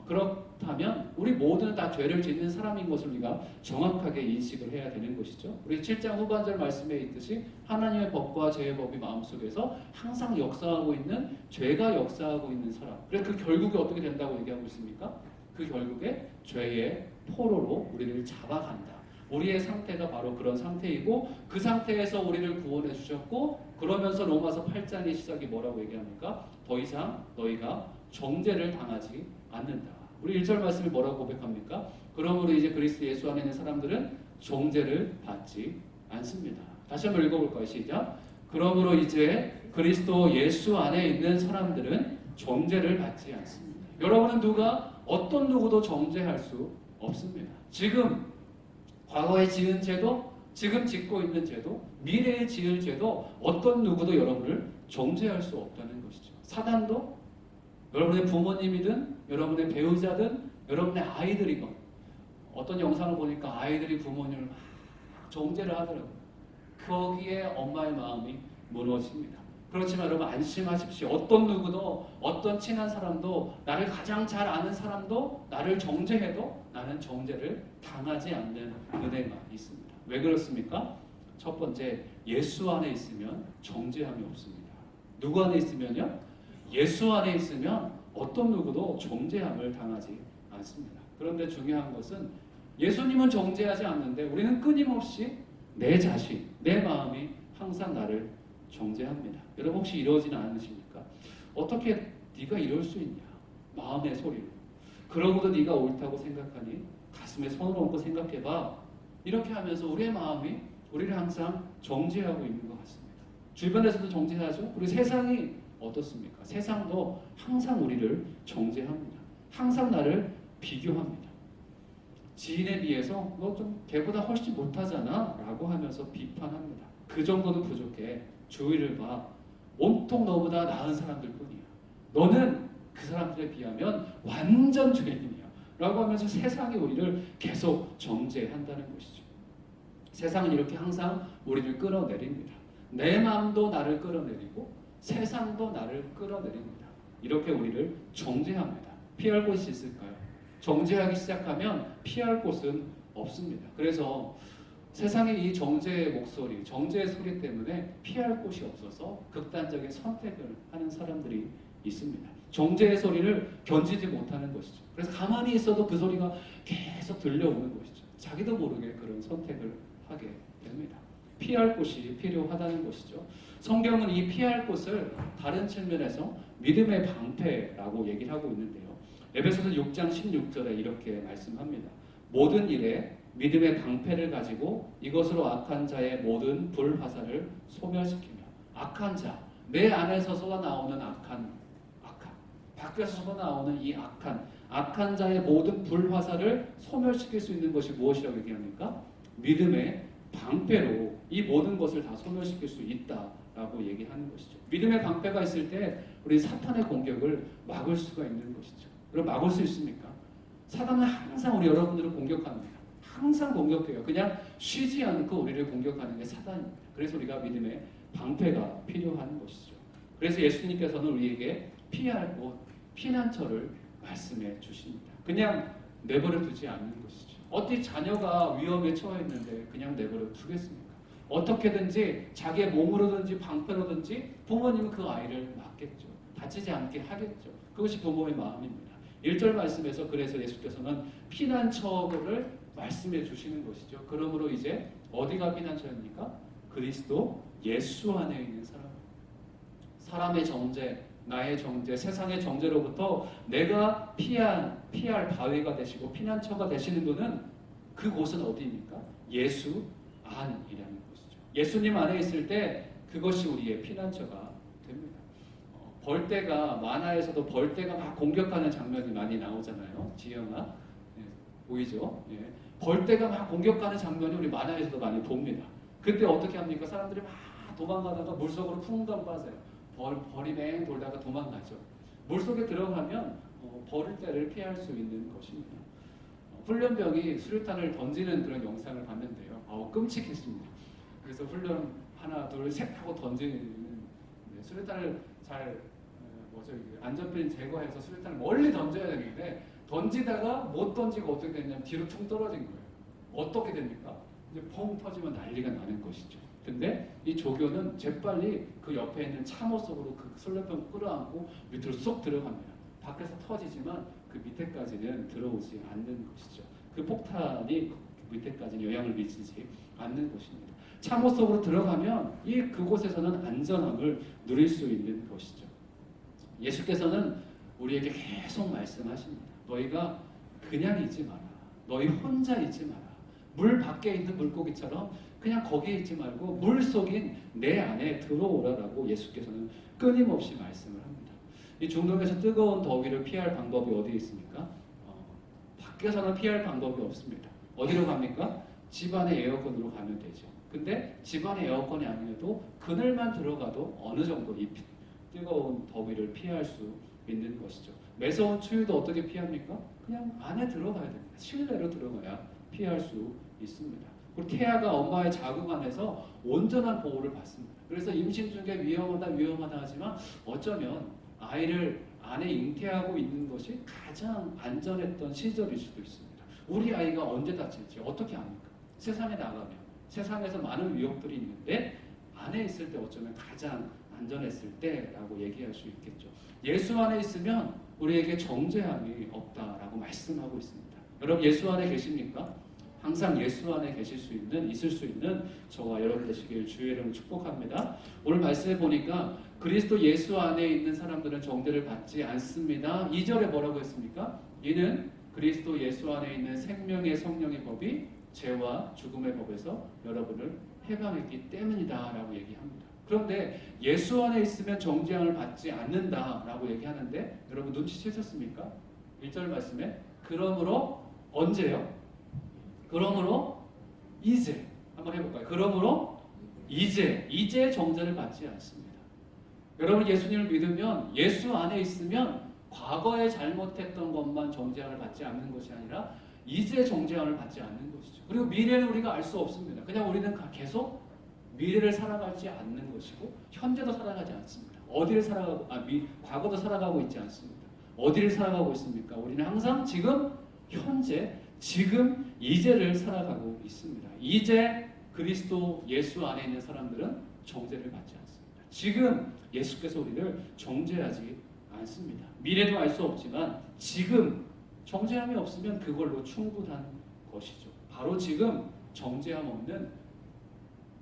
그렇다면 우리 모두는 다 죄를 짓는 사람인 것을 우리가 정확하게 인식을 해야 되는 것이죠. 우리 7장 후반절 말씀에 있듯이 하나님의 법과 죄의 법이 마음속에서 항상 역사하고 있는 죄가 역사하고 있는 사람. 그래서 그 결국에 어떻게 된다고 얘기하고 있습니까? 그 결국에 죄의 포로로 우리를 잡아간다. 우리의 상태가 바로 그런 상태이고 그 상태에서 우리를 구원해 주셨고 그러면서 로마서 8장의 시작이 뭐라고 얘기합니까? 더 이상 너희가 정죄를 당하지 않는다. 우리 1절 말씀이 뭐라고 고백합니까? 그러므로 이제 그리스도 예수 안에 있는 사람들은 정죄를 받지 않습니다. 다시 한번 읽어볼까요? 시작. 그러므로 이제 그리스도 예수 안에 있는 사람들은 정죄를 받지 않습니다. 여러분은 어떤 누구도 정죄할 수 없습니다. 지금 과거에 지은 죄도, 지금 짓고 있는 죄도, 미래에 지을 죄도 어떤 누구도 여러분을 정죄할 수 없다는 것이죠. 사단도, 여러분의 부모님이든, 여러분의 배우자든, 여러분의 아이들이건, 어떤 영상을 보니까 아이들이 부모님을 막 정죄를 하더라고요. 거기에 엄마의 마음이 무너집니다. 그렇지만 여러분 안심하십시오. 어떤 누구도, 어떤 친한 사람도, 나를 가장 잘 아는 사람도 나를 정죄해도 나는 정죄를 당하지 않는 은혜가 있습니다. 왜 그렇습니까? 첫 번째, 예수 안에 있으면 정죄함이 없습니다. 누구 안에 있으면요? 예수 안에 있으면 어떤 누구도 정죄함을 당하지 않습니다. 그런데 중요한 것은 예수님은 정죄하지 않는데 우리는 끊임없이 내 자신, 내 마음이 항상 나를 정죄합니다. 여러분 혹시 이러지는 않으십니까? 어떻게 네가 이럴 수 있냐? 마음의 소리로. 그러고도 네가 옳다고 생각하니? 가슴에 손을 얹고 생각해봐. 이렇게 하면서 우리의 마음이 우리를 항상 정죄하고 있는 것 같습니다. 주변에서도 정죄하죠. 그리고 세상이 어떻습니까? 세상도 항상 우리를 정죄합니다. 항상 나를 비교합니다. 지인에 비해서 너 좀 걔보다 훨씬 못하잖아 라고 하면서 비판합니다. 그 정도는 부족해. 주위를 봐. 온통 너보다 나은 사람들 뿐이야. 너는 그 사람들에 비하면 완전 죄인이야 라고 하면서 세상이 우리를 계속 정죄한다는 것이죠. 세상은 이렇게 항상 우리를 끌어내립니다. 내 마음도 나를 끌어내리고 세상도 나를 끌어내립니다. 이렇게 우리를 정죄합니다. 피할 곳이 있을까요? 정죄하기 시작하면 피할 곳은 없습니다. 그래서 세상의 이 정죄의 목소리, 정죄의 소리 때문에 피할 곳이 없어서 극단적인 선택을 하는 사람들이 있습니다. 정죄의 소리를 견디지 못하는 것이죠. 그래서 가만히 있어도 그 소리가 계속 들려오는 것이죠. 자기도 모르게 그런 선택을 하게 됩니다. 피할 곳이 필요하다는 것이죠. 성경은 이 피할 곳을 다른 측면에서 믿음의 방패라고 얘기를 하고 있는데요. 에베소서 6장 16절에 이렇게 말씀합니다. 모든 일에 믿음의 방패를 가지고 이것으로 악한 자의 모든 불화살을 소멸시키며 악한 자, 내 안에서 쏟아나오는 악한 밖에서 쏟아나오는 이 악한 자의 모든 불화살을 소멸시킬 수 있는 것이 무엇이라고 얘기합니까? 믿음의 방패로 이 모든 것을 다 소멸시킬 수 있다라고 얘기하는 것이죠. 믿음의 방패가 있을 때 우리 사탄의 공격을 막을 수가 있는 것이죠. 그럼 막을 수 있습니까? 사탄은 항상 우리 여러분들을 공격합니다. 항상 공격해요. 그냥 쉬지 않고 우리를 공격하는 게 사탄입니다. 그래서 우리가 믿음의 방패가 필요한 것이죠. 그래서 예수님께서는 우리에게 피할 곳, 피난처를 말씀해 주십니다. 그냥 내버려 두지 않는 것이죠. 어떻게 자녀가 위험에 처해 있는데 그냥 내버려 두겠습니까? 어떻게든지 자기의 몸으로든지 방패로든지 부모님은 그 아이를 막겠죠. 다치지 않게 하겠죠. 그것이 부모의 마음입니다. 1절 말씀에서 그래서 예수께서는 피난처를 말씀해 주시는 것이죠. 그러므로 이제 어디가 피난처입니까? 그리스도 예수 안에 있는 사람. 사람의 정죄, 나의 정죄, 세상의 정죄로부터 내가 피할 바위가 되시고 피난처가 되시는 분은 그곳은 어디입니까? 예수 안이라는 것이죠. 예수님 안에 있을 때 그것이 우리의 피난처가 됩니다. 벌떼가 만화에서도 벌떼가 막 공격하는 장면이 많이 나오잖아요. 지영아, 보이죠? 예. 벌떼가 막 공격하는 장면이 우리 만화에서도 많이 봅니다. 그때 어떻게 합니까? 사람들이 막 도망가다가 물속으로 쿵당 빠져요. 벌이 맹 돌다가 도망가죠. 물속에 들어가면 벌떼를 피할 수 있는 것입니다. 훈련병이 수류탄을 던지는 그런 영상을 봤는데요. 끔찍했습니다. 그래서 훈련 하나 둘 셋 하고 던지는 수류탄을 잘 안전핀 제거해서 수류탄을 멀리 던져야 되는데 던지다가 못 던지고 어떻게 됐냐면 뒤로 퉁 떨어진 거예요. 어떻게 됩니까? 이제 펑 터지면 난리가 나는 것이죠. 근데 이 조교는 재빨리 그 옆에 있는 참호 속으로 그 술래병 끌어안고 밑으로 쏙 들어갑니다. 밖에서 터지지만 그 밑에까지는 들어오지 않는 것이죠. 그 폭탄이 그 밑에까지는 영향을 미치지 않는 것입니다. 참호 속으로 들어가면 그곳에서는 안전함을 누릴 수 있는 것이죠. 예수께서는 우리에게 계속 말씀하십니다. 너희가 그냥 있지 마라. 너희 혼자 있지 마라. 물 밖에 있는 물고기처럼 그냥 거기에 있지 말고 물 속인 내 안에 들어오라라고 예수께서는 끊임없이 말씀을 합니다. 이 중동에서 뜨거운 더위를 피할 방법이 어디에 있습니까? 밖에서는 피할 방법이 없습니다. 어디로 갑니까? 집안의 에어컨으로 가면 되죠. 근데 집안의 에어컨이 아니어도 그늘만 들어가도 어느 정도 이 뜨거운 더위를 피할 수 있는 것이죠. 매서운 추위도 어떻게 피합니까? 그냥 안에 들어가야 됩니다. 실내로 들어가야 피할 수 있습니다. 그리고 태아가 엄마의 자궁 안에서 온전한 보호를 받습니다. 그래서 임신 중에 위험하다 하지만 어쩌면 아이를 안에 잉태하고 있는 것이 가장 안전했던 시절일 수도 있습니다. 우리 아이가 언제 다칠지 어떻게 압니까? 세상에 나가면 세상에서 많은 위협들이 있는데 안에 있을 때 어쩌면 가장 안전했을 때라고 얘기할 수 있겠죠. 예수 안에 있으면 우리에게 정죄함이 없다라고 말씀하고 있습니다. 여러분 예수 안에 계십니까? 항상 예수 안에 있을 수 있는 저와 여러분 되시길 주의 이름으로 축복합니다. 오늘 말씀해 보니까 그리스도 예수 안에 있는 사람들은 정죄를 받지 않습니다. 2절에 뭐라고 했습니까? 이는 그리스도 예수 안에 있는 생명의 성령의 법이 죄와 죽음의 법에서 여러분을 해방했기 때문이다 라고 얘기합니다. 그런데 예수 안에 있으면 정죄함을 받지 않는다라고 얘기하는데 여러분 눈치채셨습니까? 1절 말씀에 그러므로 언제요? 그러므로 이제 한번 해볼까요? 그러므로 이제 정죄를 받지 않습니다. 여러분 예수님을 믿으면 예수 안에 있으면 과거에 잘못했던 것만 정죄함을 받지 않는 것이 아니라 이제 정죄함을 받지 않는 것이죠. 그리고 미래는 우리가 알 수 없습니다. 그냥 우리는 계속 미래를 살아가지 않는 것이고 현재도 살아가지 않습니다. 과거도 살아가고 있지 않습니다. 어디를 살아가고 있습니까? 우리는 항상 지금 현재 지금 이제를 살아가고 있습니다. 이제 그리스도 예수 안에 있는 사람들은 정죄를 받지 않습니다. 지금 예수께서 우리를 정죄하지 않습니다. 미래도 알 수 없지만 지금 정죄함이 없으면 그걸로 충분한 것이죠. 바로 지금 정죄함 없는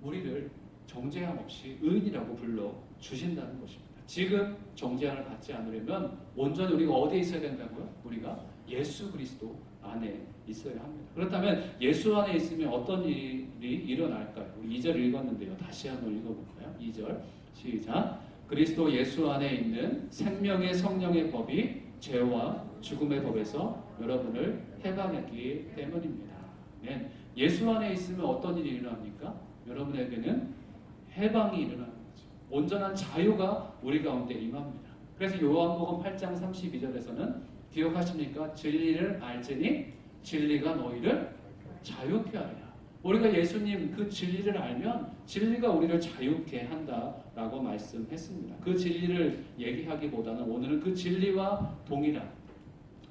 우리를 정죄함 없이 의인이라고 불러 주신다는 것입니다. 지금 정죄함을 받지 않으려면 온전히 우리가 어디에 있어야 된다고요? 우리가 예수 그리스도 안에 있어야 합니다. 그렇다면 예수 안에 있으면 어떤 일이 일어날까요? 우리 2절 읽었는데요. 다시 한번 읽어볼까요? 2절 시작. 그리스도 예수 안에 있는 생명의 성령의 법이 죄와 죽음의 법에서 여러분을 해방했기 때문입니다. 예수 안에 있으면 어떤 일이 일어납니까? 여러분에게는 해방이 일어나는 거죠. 온전한 자유가 우리 가운데 임합니다. 그래서 요한복음 8장 32절에서는 기억하십니까? 진리를 알지니 진리가 너희를 자유케 하리라. 우리가 예수님 그 진리를 알면 진리가 우리를 자유케 한다라고 말씀했습니다. 그 진리를 얘기하기보다는 오늘은 그 진리와 동일한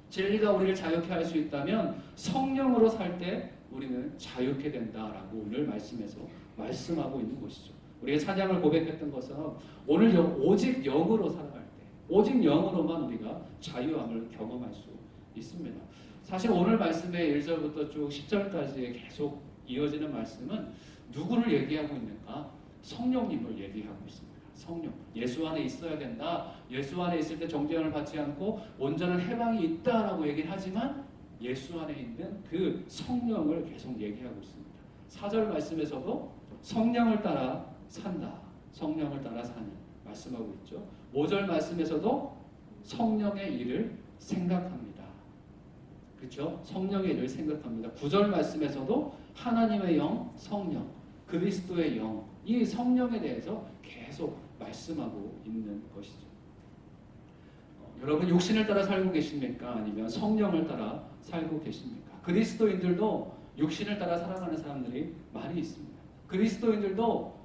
진리가 우리를 자유케 할 수 있다면 성령으로 살 때 우리는 자유케 된다라고 오늘 말씀에서 말씀하고 있는 것이죠. 우리가 찬양을 고백했던 것처럼 오늘 오직 영으로 살아갈 때 오직 영으로만 우리가 자유함을 경험할 수 있습니다. 사실 오늘 말씀의 1절부터 쭉 10절까지 계속 이어지는 말씀은 누구를 얘기하고 있는가? 성령님을 얘기하고 있습니다. 성령. 예수 안에 있어야 된다. 예수 안에 있을 때 정죄함을 받지 않고 온전한 해방이 있다라고 얘기를 하지만 예수 안에 있는 그 성령을 계속 얘기하고 있습니다. 4절 말씀에서도 성령을 따라 산다. 성령을 따라 사는 말씀하고 있죠. 5절 말씀에서도 성령의 일을 생각합니다. 그렇죠? 성령의 일을 생각합니다. 9절 말씀에서도 하나님의 영, 성령, 그리스도의 영, 이 성령에 대해서 계속 말씀하고 있는 것이죠. 여러분 육신을 따라 살고 계십니까? 아니면 성령을 따라 살고 계십니까? 그리스도인들도 육신을 따라 살아가는 사람들이 많이 있습니다. 그리스도인들도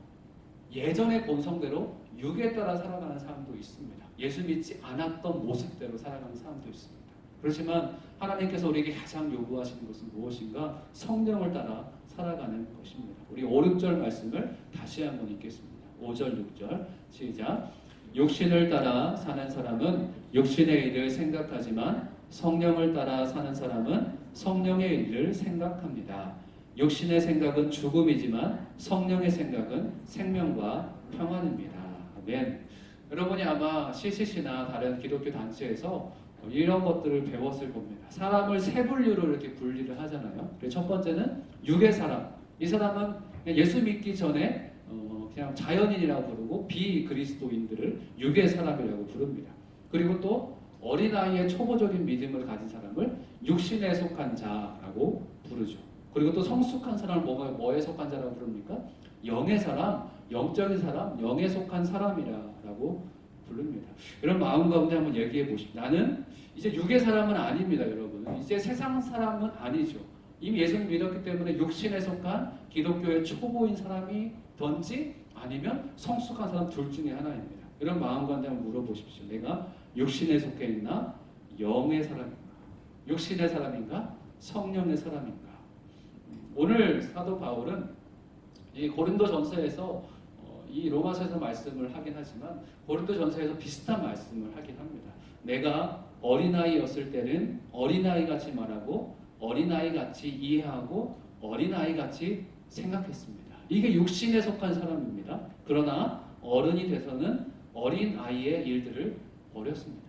예전의 본성대로 육에 따라 살아가는 사람도 있습니다. 예수 믿지 않았던 모습대로 살아가는 사람도 있습니다. 그렇지만 하나님께서 우리에게 가장 요구하시는 것은 무엇인가? 성령을 따라 살아가는 것입니다. 우리 5, 6절 말씀을 다시 한번 읽겠습니다. 5절, 6절 시작. 육신을 따라 사는 사람은 육신의 일을 생각하지만 성령을 따라 사는 사람은 성령의 일을 생각합니다. 육신의 생각은 죽음이지만 성령의 생각은 생명과 평안입니다. 아멘. 여러분이 아마 CCC나 다른 기독교 단체에서 이런 것들을 배웠을 겁니다. 사람을 세 분류로 이렇게 분리를 하잖아요. 첫 번째는 육의 사람. 이 사람은 예수 믿기 전에 그냥 자연인이라고 부르고 비그리스도인들을 육의 사람이라고 부릅니다. 그리고 또 어린아이의 초보적인 믿음을 가진 사람을 육신에 속한 자라고 부르죠. 그리고 또 성숙한 사람을 뭐에 속한 자라고 부릅니까? 영의 사람, 영적인 사람, 영에 속한 사람이라고 부릅니다. 이런 마음 가운데 한번 얘기해 보십시오. 나는 이제 육의 사람은 아닙니다, 여러분. 이제 세상 사람은 아니죠. 이미 예수를 믿었기 때문에 육신에 속한 기독교의 초보인 사람이든지 아니면 성숙한 사람 둘 중에 하나입니다. 이런 마음 가운데 한번 물어보십시오. 내가 육신에 속해 있나? 영의 사람인가? 육신의 사람인가? 성령의 사람인가? 오늘 사도 바울은 이 고린도전서에서 이 로마서에서 말씀을 하긴 하지만 고린도전서에서 비슷한 말씀을 하긴 합니다. 내가 어린아이였을 때는 어린아이같이 말하고 어린아이같이 이해하고 어린아이같이 생각했습니다. 이게 육신에 속한 사람입니다. 그러나 어른이 돼서는 어린아이의 일들을 버렸습니다.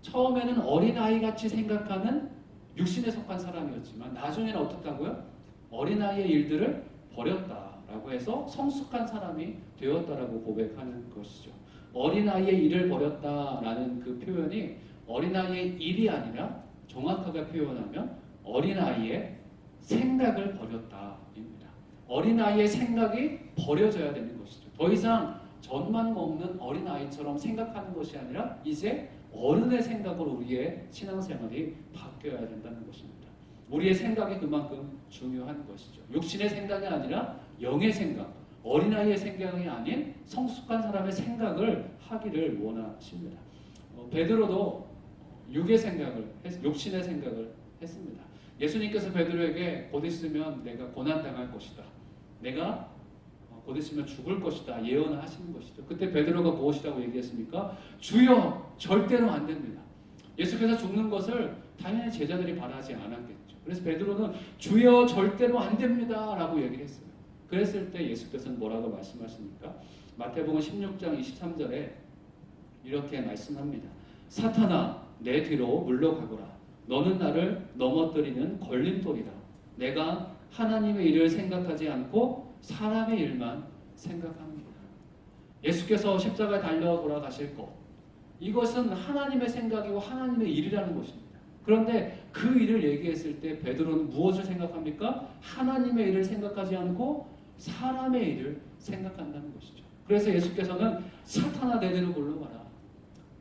처음에는 어린아이같이 생각하는 육신에 속한 사람이었지만 나중에는 어떻다고요? 어린아이의 일들을 버렸다라고 해서 성숙한 사람이 되었다라고 고백하는 것이죠. 어린아이의 일을 버렸다라는 그 표현이 어린아이의 일이 아니라 정확하게 표현하면 어린아이의 생각을 버렸다입니다. 어린아이의 생각이 버려져야 되는 것이죠. 더 이상 젖만 먹는 어린아이처럼 생각하는 것이 아니라 이제 어른의 생각으로 우리의 신앙생활이 바뀌어야 된다는 것입니다. 우리의 생각이 그만큼 중요한 것이죠. 육신의 생각이 아니라 영의 생각, 어린아이의 생각이 아닌 성숙한 사람의 생각을 하기를 원하십니다. 베드로도 육의 생각을 육신의 생각을 했습니다. 예수님께서 베드로에게 곧 있으면 내가 고난당할 것이다. 내가 곧 있으면 죽을 것이다. 예언을 하시는 것이죠. 그때 베드로가 무엇이라고 얘기했습니까? 주여, 절대로 안 됩니다. 예수께서 죽는 것을 당연히 제자들이 바라지 않았겠죠. 그래서 베드로는 주여, 절대로 안 됩니다. 라고 얘기를 했어요. 그랬을 때 예수께서는 뭐라고 말씀하십니까? 마태복음 16장 23절에 이렇게 말씀합니다. 사탄아, 내 뒤로 물러가거라. 너는 나를 넘어뜨리는 걸림돌이다. 내가 하나님의 일을 생각하지 않고 사람의 일만 생각합니다. 예수께서 십자가에 달려 돌아가실 것, 이것은 하나님의 생각이고 하나님의 일이라는 것입니다. 그런데 그 일을 얘기했을 때 베드로는 무엇을 생각합니까? 하나님의 일을 생각하지 않고 사람의 일을 생각한다는 것이죠. 그래서 예수께서는 사탄아, 내 뒤로 물러가라.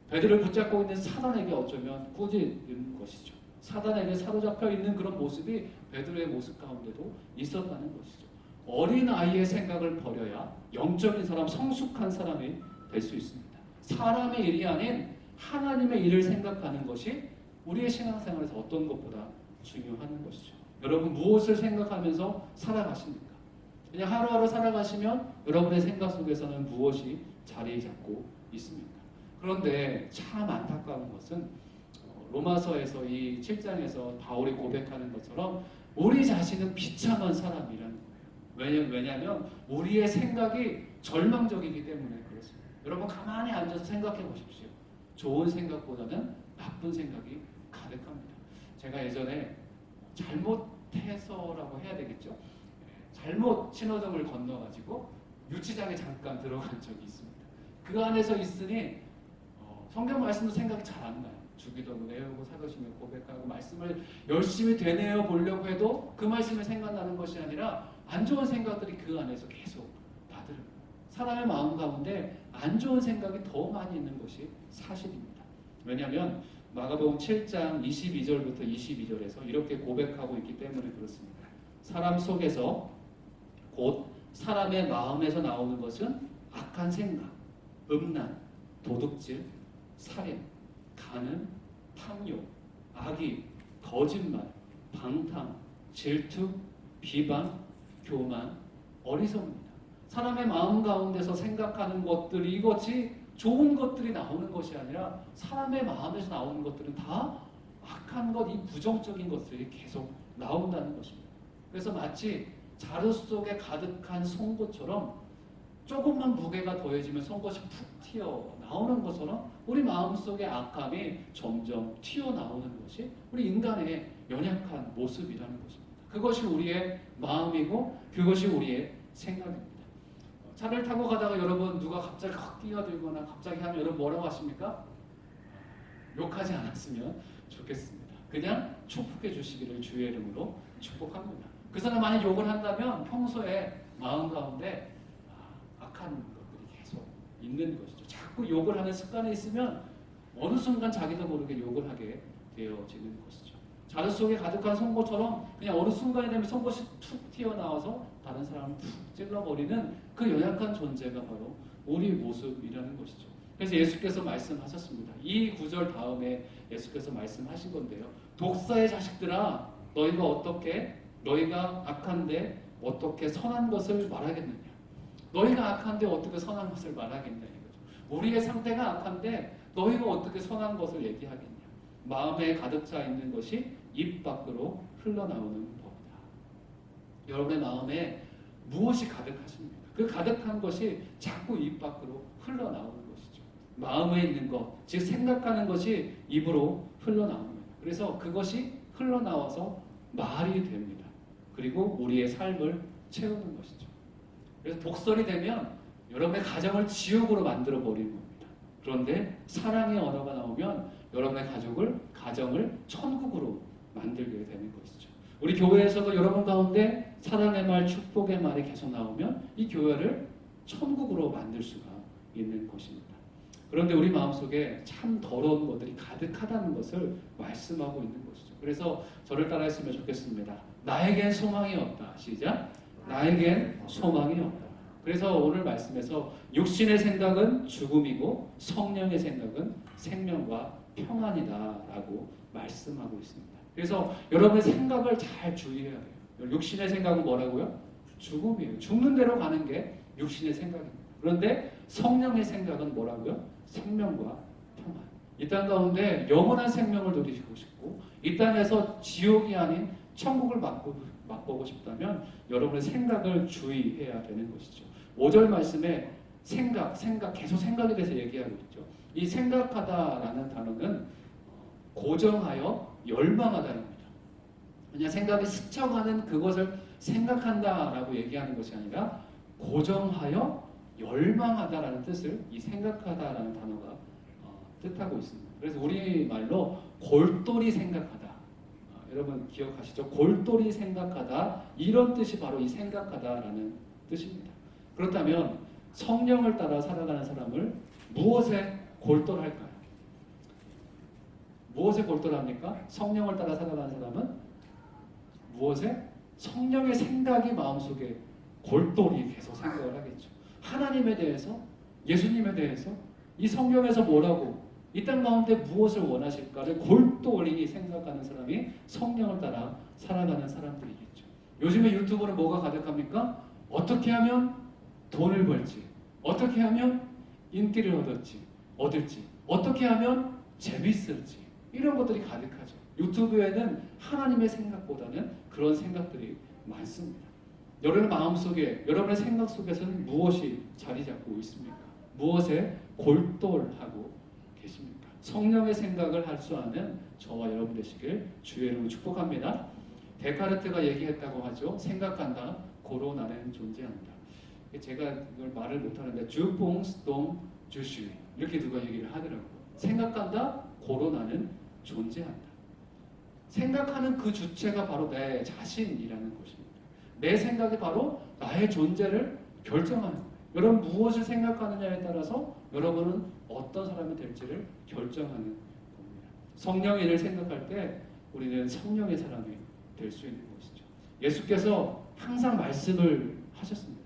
베드로를 붙잡고 있는 사단에게 어쩌면 꾸짖는 것이죠. 사단에게 사로잡혀 있는 그런 모습이 베드로의 모습 가운데도 있었다는 것이죠. 어린아이의 생각을 버려야 영적인 사람, 성숙한 사람이 될 수 있습니다. 사람의 일이 아닌 하나님의 일을 생각하는 것이 우리의 신앙생활에서 어떤 것보다 중요한 것이죠. 여러분 무엇을 생각하면서 살아가십니까? 그냥 하루하루 살아가시면 여러분의 생각 속에서는 무엇이 자리 잡고 있습니까? 그런데 참 안타까운 것은 로마서에서 이 7장에서 바울이 고백하는 것처럼 우리 자신은 비참한 사람이라는 거예요. 왜냐하면 우리의 생각이 절망적이기 때문에 그렇습니다. 여러분 가만히 앉아서 생각해 보십시오. 좋은 생각보다는 나쁜 생각이 가득합니다. 제가 예전에 잘못해서라고 해야 되겠죠? 잘못 신호등을 건너가지고 유치장에 잠깐 들어간 적이 있습니다. 그 안에서 있으니 성경 말씀도 생각이 잘 안 나요. 주기도문 외우고 사도신경 고백하고 말씀을 열심히 되뇌어 보려고 해도 그 말씀이 생각나는 것이 아니라 안 좋은 생각들이 그 안에서 계속 나들어요. 사람의 마음 가운데 안 좋은 생각이 더 많이 있는 것이 사실입니다. 왜냐하면 마가복음 7장 22절부터 22절에서 이렇게 고백하고 있기 때문에 그렇습니다. 사람 속에서 곧 사람의 마음에서 나오는 것은 악한 생각, 음란, 도둑질, 살인, 간음, 탐욕, 악의, 거짓말, 방탕, 질투, 비방, 교만, 어리석음입니다. 사람의 마음 가운데서 생각하는 것들이 이것이 좋은 것들이 나오는 것이 아니라 사람의 마음에서 나오는 것들은 다 악한 것, 이 부정적인 것들이 계속 나온다는 것입니다. 그래서 마치 자루 속에 가득한 송곳처럼 조금만 무게가 더해지면 송곳이 푹 튀어나오는 것처럼 우리 마음속의 악함이 점점 튀어나오는 것이 우리 인간의 연약한 모습이라는 것입니다. 그것이 우리의 마음이고 그것이 우리의 생각입니다. 차를 타고 가다가 여러분 누가 갑자기 확 뛰어들거나 갑자기 하면 여러분 뭐라고 하십니까? 욕하지 않았으면 좋겠습니다. 그냥 축복해 주시기를 주의 이름으로 축복합니다. 그 사람 만약 욕을 한다면 평소에 마음 가운데 악한 것들이 계속 있는 것이죠. 자꾸 욕을 하는 습관이 있으면 어느 순간 자기도 모르게 욕을 하게 되어지는 것이죠. 자루 속에 가득한 송곳처럼 그냥 어느 순간이 되면 송곳이 툭 튀어나와서 다른 사람을 툭 찔러버리는 그 연약한 존재가 바로 우리 모습이라는 것이죠. 그래서 예수께서 말씀하셨습니다. 이 구절 다음에 예수께서 말씀하신 건데요. 독사의 자식들아 너희가 악한데 어떻게 선한 것을 말하겠느냐. 너희가 악한데 어떻게 선한 것을 말하겠냐 이거죠. 우리의 상태가 악한데 너희가 어떻게 선한 것을 얘기하겠냐. 마음에 가득 차 있는 것이 입 밖으로 흘러나오는 법이다. 여러분의 마음에 무엇이 가득하십니까? 그 가득한 것이 자꾸 입 밖으로 흘러나오는 것이죠. 마음에 있는 것, 즉 생각하는 것이 입으로 흘러나옵니다. 그래서 그것이 흘러나와서 말이 됩니다. 그리고 우리의 삶을 채우는 것이죠. 그래서 독설이 되면 여러분의 가정을 지옥으로 만들어 버리는 겁니다. 그런데 사랑의 언어가 나오면 여러분의 가정을 천국으로 만들게 되는 것이죠. 우리 교회에서도 여러분 가운데 사랑의 말, 축복의 말이 계속 나오면 이 교회를 천국으로 만들 수가 있는 것입니다. 그런데 우리 마음속에 참 더러운 것들이 가득하다는 것을 말씀하고 있는 것이죠. 그래서 저를 따라했으면 좋겠습니다. 나에겐 소망이 없다. 시작. 나에겐 소망이 없다. 그래서 오늘 말씀에서 육신의 생각은 죽음이고 성령의 생각은 생명과 평안이다라고 말씀하고 있습니다. 그래서 여러분의 생각을 잘 주의해야 돼요. 육신의 생각은 뭐라고요? 죽음이에요. 죽는 대로 가는 게 육신의 생각입니다. 그런데 성령의 생각은 뭐라고요? 생명과 평안. 이 땅 가운데 영원한 생명을 누리고 싶고 이 땅에서 지옥이 아닌 천국을 맛보고 싶다면 여러분의 생각을 주의해야 되는 것이죠. 5절 말씀에 생각 계속 생각에 대해서 얘기하고 있죠. 이 생각하다라는 단어는 고정하여 열망하다입니다. 그냥 생각이 스쳐가는 그것을 생각한다라고 얘기하는 것이 아니라 고정하여 열망하다라는 뜻을 이 생각하다라는 단어가 뜻하고 있습니다. 그래서 우리말로 골똘히 생각하다. 여러분 기억하시죠? 골똘히 생각하다 이런 뜻이 바로 이 생각하다라는 뜻입니다. 그렇다면 성령을 따라 살아가는 사람을 무엇에 골똘할까요? 무엇에 골똘합니까? 성령을 따라 살아가는 사람은 무엇에? 성령의 생각이 마음속에 골똘히 계속 생각을 하겠죠. 하나님에 대해서, 예수님에 대해서, 이 성경에서 뭐라고, 이 땅 가운데 무엇을 원하실까를 골똘히 생각하는 사람이 성령을 따라 살아가는 사람들이겠죠. 요즘에 유튜브는 뭐가 가득합니까? 어떻게 하면 돈을 벌지, 어떻게 하면 인기를 얻을지, 어떻게 하면 재밌을지 이런 것들이 가득하죠. 유튜브에는 하나님의 생각보다는 그런 생각들이 많습니다. 여러분의 마음속에, 여러분의 생각 속에서는 무엇이 자리 잡고 있습니까? 무엇에 골똘하고 계십니까? 성령의 생각을 할 수 아는 저와 여러분 되시길 주의 이름으로 축복합니다. 데카르트가 얘기했다고 하죠. 생각한다, 고로 나는 존재한다. 제가 이걸 말을 못하는데 주봉스동 주슈 이렇게 누가 얘기를 하더라고요. 생각한다, 고로 나는 존재한다. 생각하는 그 주체가 바로 내 자신이라는 것입니다. 내 생각이 바로 나의 존재를 결정하는 거예요. 여러분 무엇을 생각하느냐에 따라서 여러분은 어떤 사람이 될지를 결정하는 겁니다. 성령의 일을 생각할 때 우리는 성령의 사람이 될 수 있는 것이죠. 예수께서 항상 말씀을 하셨습니다.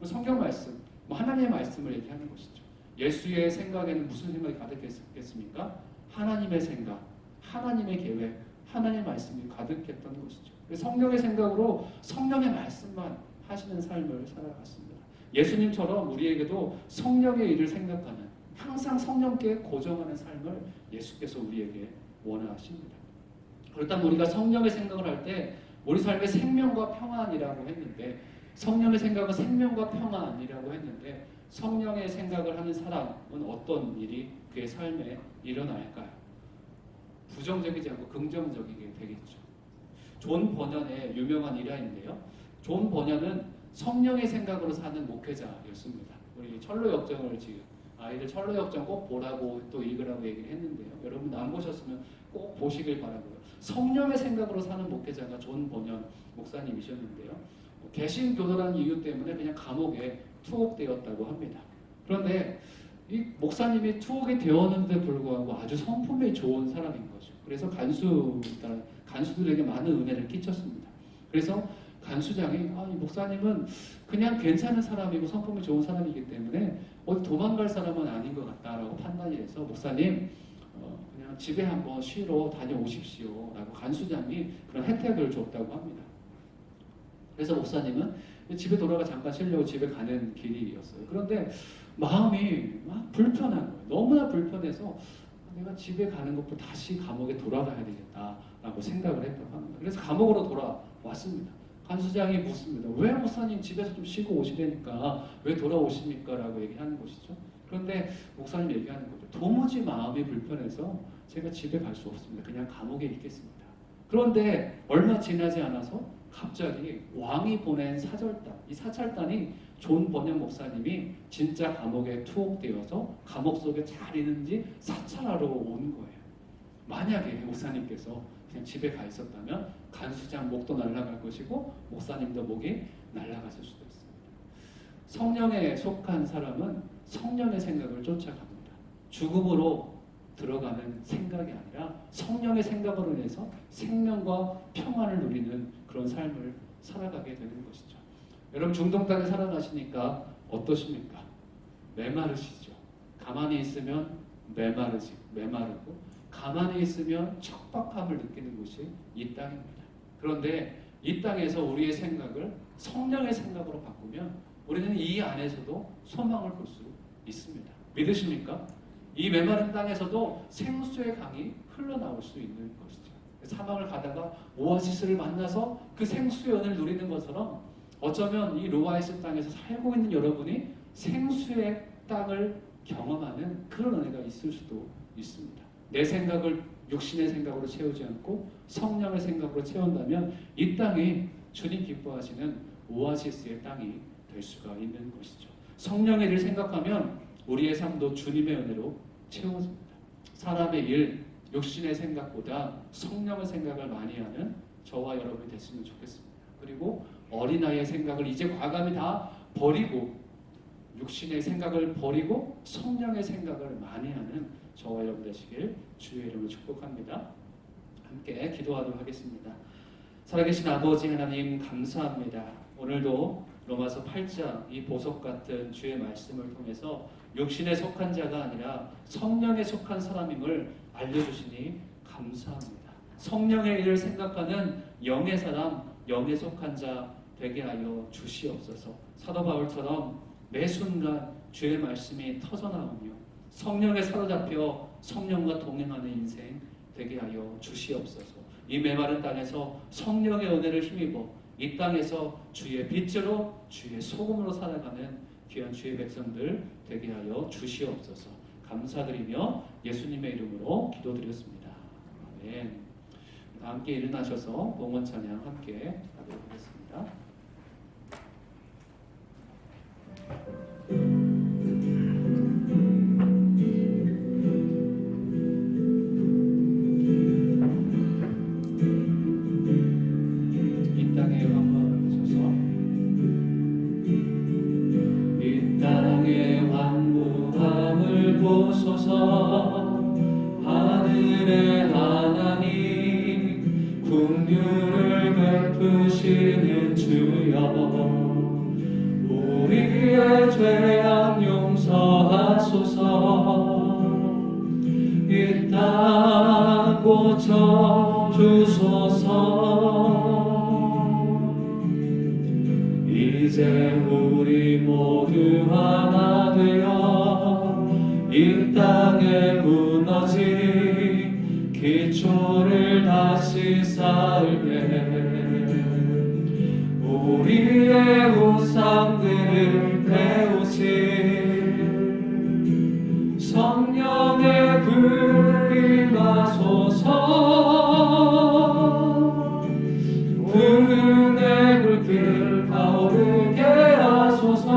성경 말씀, 하나님의 말씀을 얘기하는 것이죠. 예수의 생각에는 무슨 생각이 가득했겠습니까? 하나님의 생각, 하나님의 계획, 하나님의 말씀이 가득했던 것이죠. 성령의 생각으로 성령의 말씀만 하시는 삶을 살아갔습니다. 예수님처럼 우리에게도 성령의 일을 생각하는, 항상 성령께 고정하는 삶을 예수께서 우리에게 원하십니다. 그렇다면 우리가 성령의 생각을 할 때 우리 삶의 생명과 평안이라고 했는데, 성령의 생각은 생명과 평안이라고 했는데, 성령의 생각을 하는 사람은 어떤 일이 그의 삶에 일어날까요? 부정적이지 않고 긍정적이게 되겠죠. 존 버년의 유명한 일화인데요. 존 버년은 성령의 생각으로 사는 목회자였습니다. 우리 철로 역정을 지금 아이들 철로 역정 꼭 보라고 또 읽으라고 얘기를 했는데요. 여러분 안 보셨으면 꼭 보시길 바라고요. 성령의 생각으로 사는 목회자가 존 버년 목사님이셨는데요. 개신교도라는 이유 때문에 그냥 감옥에 투옥되었다고 합니다. 그런데 이 목사님이 투옥이 되었는데 불구하고 아주 성품이 좋은 사람인 거죠. 그래서 간수들에게 많은 은혜를 끼쳤습니다. 그래서 간수장이 이 목사님은 그냥 괜찮은 사람이고 성품이 좋은 사람이기 때문에 어디 도망갈 사람은 아닌 것 같다라고 판단이 돼서 목사님 그냥 집에 한번 쉬러 다녀오십시오 라고 간수장이 그런 혜택을 줬다고 합니다. 그래서 목사님은 집에 돌아가 잠깐 쉬려고 집에 가는 길이었어요. 그런데 마음이 막 불편한 거예요. 너무나 불편해서 내가 집에 가는 것보다 다시 감옥에 돌아가야 되겠다라고 생각을 했다고 합니다. 그래서 감옥으로 돌아왔습니다. 간수장이 묻습니다. 왜 목사님 집에서 좀 쉬고 오시라니까 왜 돌아오십니까? 라고 얘기하는 것이죠. 그런데 목사님 얘기하는 거죠. 도무지 마음이 불편해서 제가 집에 갈 수 없습니다. 그냥 감옥에 있겠습니다. 그런데 얼마 지나지 않아서 갑자기 왕이 보낸 사절단, 이 사찰단이 존 버년 목사님이 진짜 감옥에 투옥되어서 감옥 속에 잘 있는지 사찰하러 온 거예요. 만약에 목사님께서 그냥 집에 가 있었다면 간수장 목도 날아갈 것이고 목사님도 목이 날아갔을 수도 있습니다. 성령에 속한 사람은 성령의 생각을 쫓아갑니다. 죽음으로 들어가는 생각이 아니라 성령의 생각으로 인해서 생명과 평안을 누리는 그런 삶을 살아가게 되는 것이죠. 여러분 중동 땅에 살아가시니까 어떠십니까? 메마르시죠. 가만히 있으면 메마르고 가만히 있으면 척박함을 느끼는 곳이 이 땅입니다. 그런데 이 땅에서 우리의 생각을 성령의 생각으로 바꾸면 우리는 이 안에서도 소망을 볼 수 있습니다. 믿으십니까? 이 메마른 땅에서도 생수의 강이 흘러나올 수 있는 것이죠. 사막을 가다가 오아시스를 만나서 그 생수의 은을 누리는 것처럼 어쩌면 이 로아이스 땅에서 살고 있는 여러분이 생수의 땅을 경험하는 그런 은혜가 있을 수도 있습니다. 내 생각을 육신의 생각으로 채우지 않고 성령의 생각으로 채운다면 이 땅이 주님 기뻐하시는 오아시스의 땅이 될 수가 있는 것이죠. 성령의 일을 생각하면 우리의 삶도 주님의 은혜로 채워집니다. 사람의 일, 육신의 생각보다 성령의 생각을 많이 하는 저와 여러분이 됐으면 좋겠습니다. 그리고 어린아이의 생각을 이제 과감히 다 버리고 육신의 생각을 버리고 성령의 생각을 많이 하는 저와 여러분 되시길 주의 이름으로 축복합니다. 함께 기도하도록 하겠습니다. 살아계신 아버지 하나님 감사합니다. 오늘도 로마서 8장 이 보석 같은 주의 말씀을 통해서 육신에 속한 자가 아니라 성령에 속한 사람임을 알려주시니 감사합니다. 성령의 일을 생각하는 영의 사람, 영에 속한 자 되게 하여 주시옵소서. 사도 바울처럼 매 순간 주의 말씀이 터져나오며 성령에 사로잡혀 성령과 동행하는 인생 되게 하여 주시옵소서. 이 메마른 땅에서 성령의 은혜를 힘입어 이 땅에서 주의 빛으로 주의 소금으로 살아가는 귀한 주의 백성들 되게 하여 주시옵소서. 감사드리며 예수님의 이름으로 기도드렸습니다. 아멘. 함께 일어나셔서 봉헌 찬양 함께 하도록 하겠습니다. 이 땅의 왕부하소서. 이 땅의 왕부함을 보소서. 하늘의 하나님 긍휼을 베푸시는 주여, 우리의 죄악 용서하소서. 이 땅 고쳐 주소서. 이제 우리 모두 하나 되어 이 땅에 무너진 기초를 다시 쌓을게. 우리의 우상들을 태우신 성령의 불이 나소서. 은혜 불길 타오르게 하소서.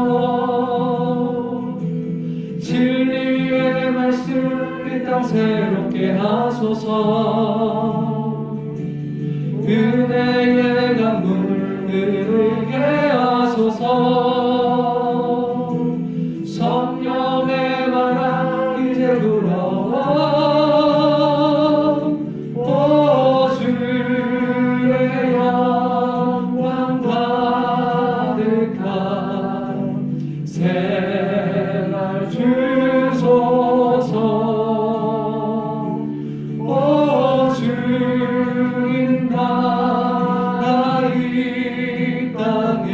진리의 말씀 이 땅 새롭게 하소서. 은혜의 강물 흐르게 하소서. 성령의 바람 이제 불어와. 오 주의 영광 가득한 새날 주소서. 오 주님 나라 이 땅에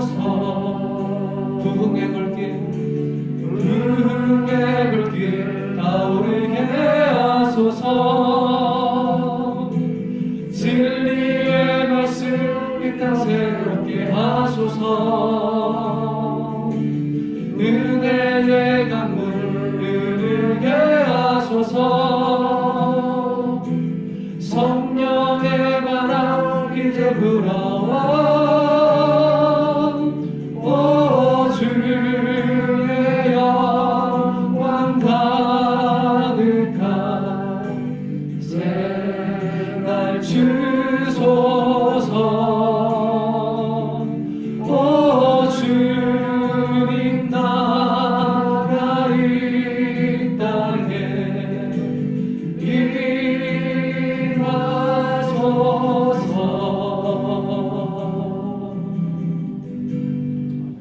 임하소서. 부흥의 불길 타오르게 하소서. 진리의 말씀 이 땅 새롭게 하소서. 은혜의 강물 흐르게 하소서. 성령의 바람 이제 불어와. 오 주의 영광 가득한 새날 주소서. 오 주님 나라 이 땅에 임하소서.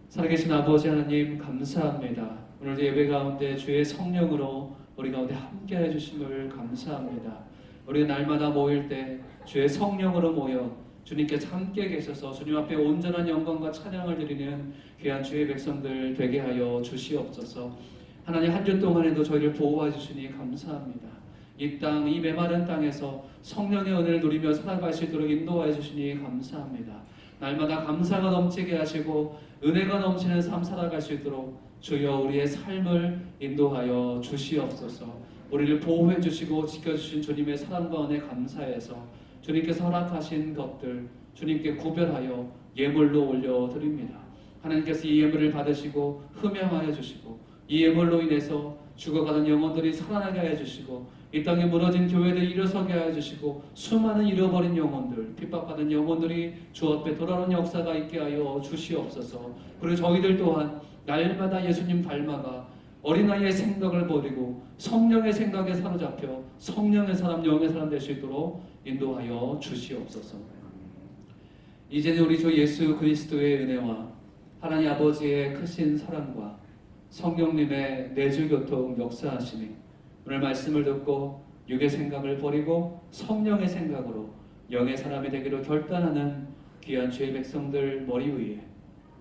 살아계신 아버지 하나님 감사합니다. 오늘 예배 가운데 주의 성령으로 우리 가운데 함께 해주심을 감사합니다. 우리가 날마다 모일 때 주의 성령으로 모여 주님께서 함께 계셔서 주님 앞에 온전한 영광과 찬양을 드리는 귀한 주의 백성들 되게 하여 주시옵소서. 하나님 한 주 동안에도 저희를 보호해 주시니 감사합니다. 이 땅, 이 메마른 땅에서 성령의 은혜를 누리며 살아갈 수 있도록 인도해 주시니 감사합니다. 날마다 감사가 넘치게 하시고 은혜가 넘치는 삶 살아갈 수 있도록 주여 우리의 삶을 인도하여 주시옵소서. 우리를 보호해 주시고 지켜주신 주님의 사랑과 은혜 감사해서 주님께서 허락하신 것들 주님께 구별하여 예물로 올려드립니다. 하나님께서 이 예물을 받으시고 흠양하여 주시고 이 예물로 인해서 죽어가는 영혼들이 살아나게 하여 주시고 이 땅에 무너진 교회들 일어서게 하여 주시고 수많은 잃어버린 영혼들 핍박받은 영혼들이 주 앞에 돌아오는 역사가 있게 하여 주시옵소서. 그리고 저희들 또한 날마다 예수님 닮아가 어린아이의 생각을 버리고 성령의 생각에 사로잡혀 성령의 사람 영의 사람 될 수 있도록 인도하여 주시옵소서. 이제는 우리 주 예수 그리스도의 은혜와 하나님 아버지의 크신 사랑과 성령님의 내주교통 역사하심이 오늘 말씀을 듣고 육의 생각을 버리고 성령의 생각으로 영의 사람이 되기로 결단하는 귀한 주의 백성들 머리 위에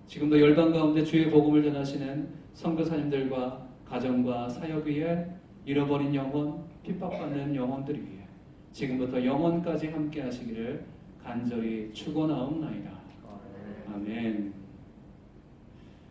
지금도 열방 가운데 주의 복음을 전하시는 선교사님들과 가정과 사역 위에 잃어버린 영혼 핍박받는 영혼들 위해 지금부터 영원까지 함께 하시기를 간절히 축원하옵나이다. 아멘.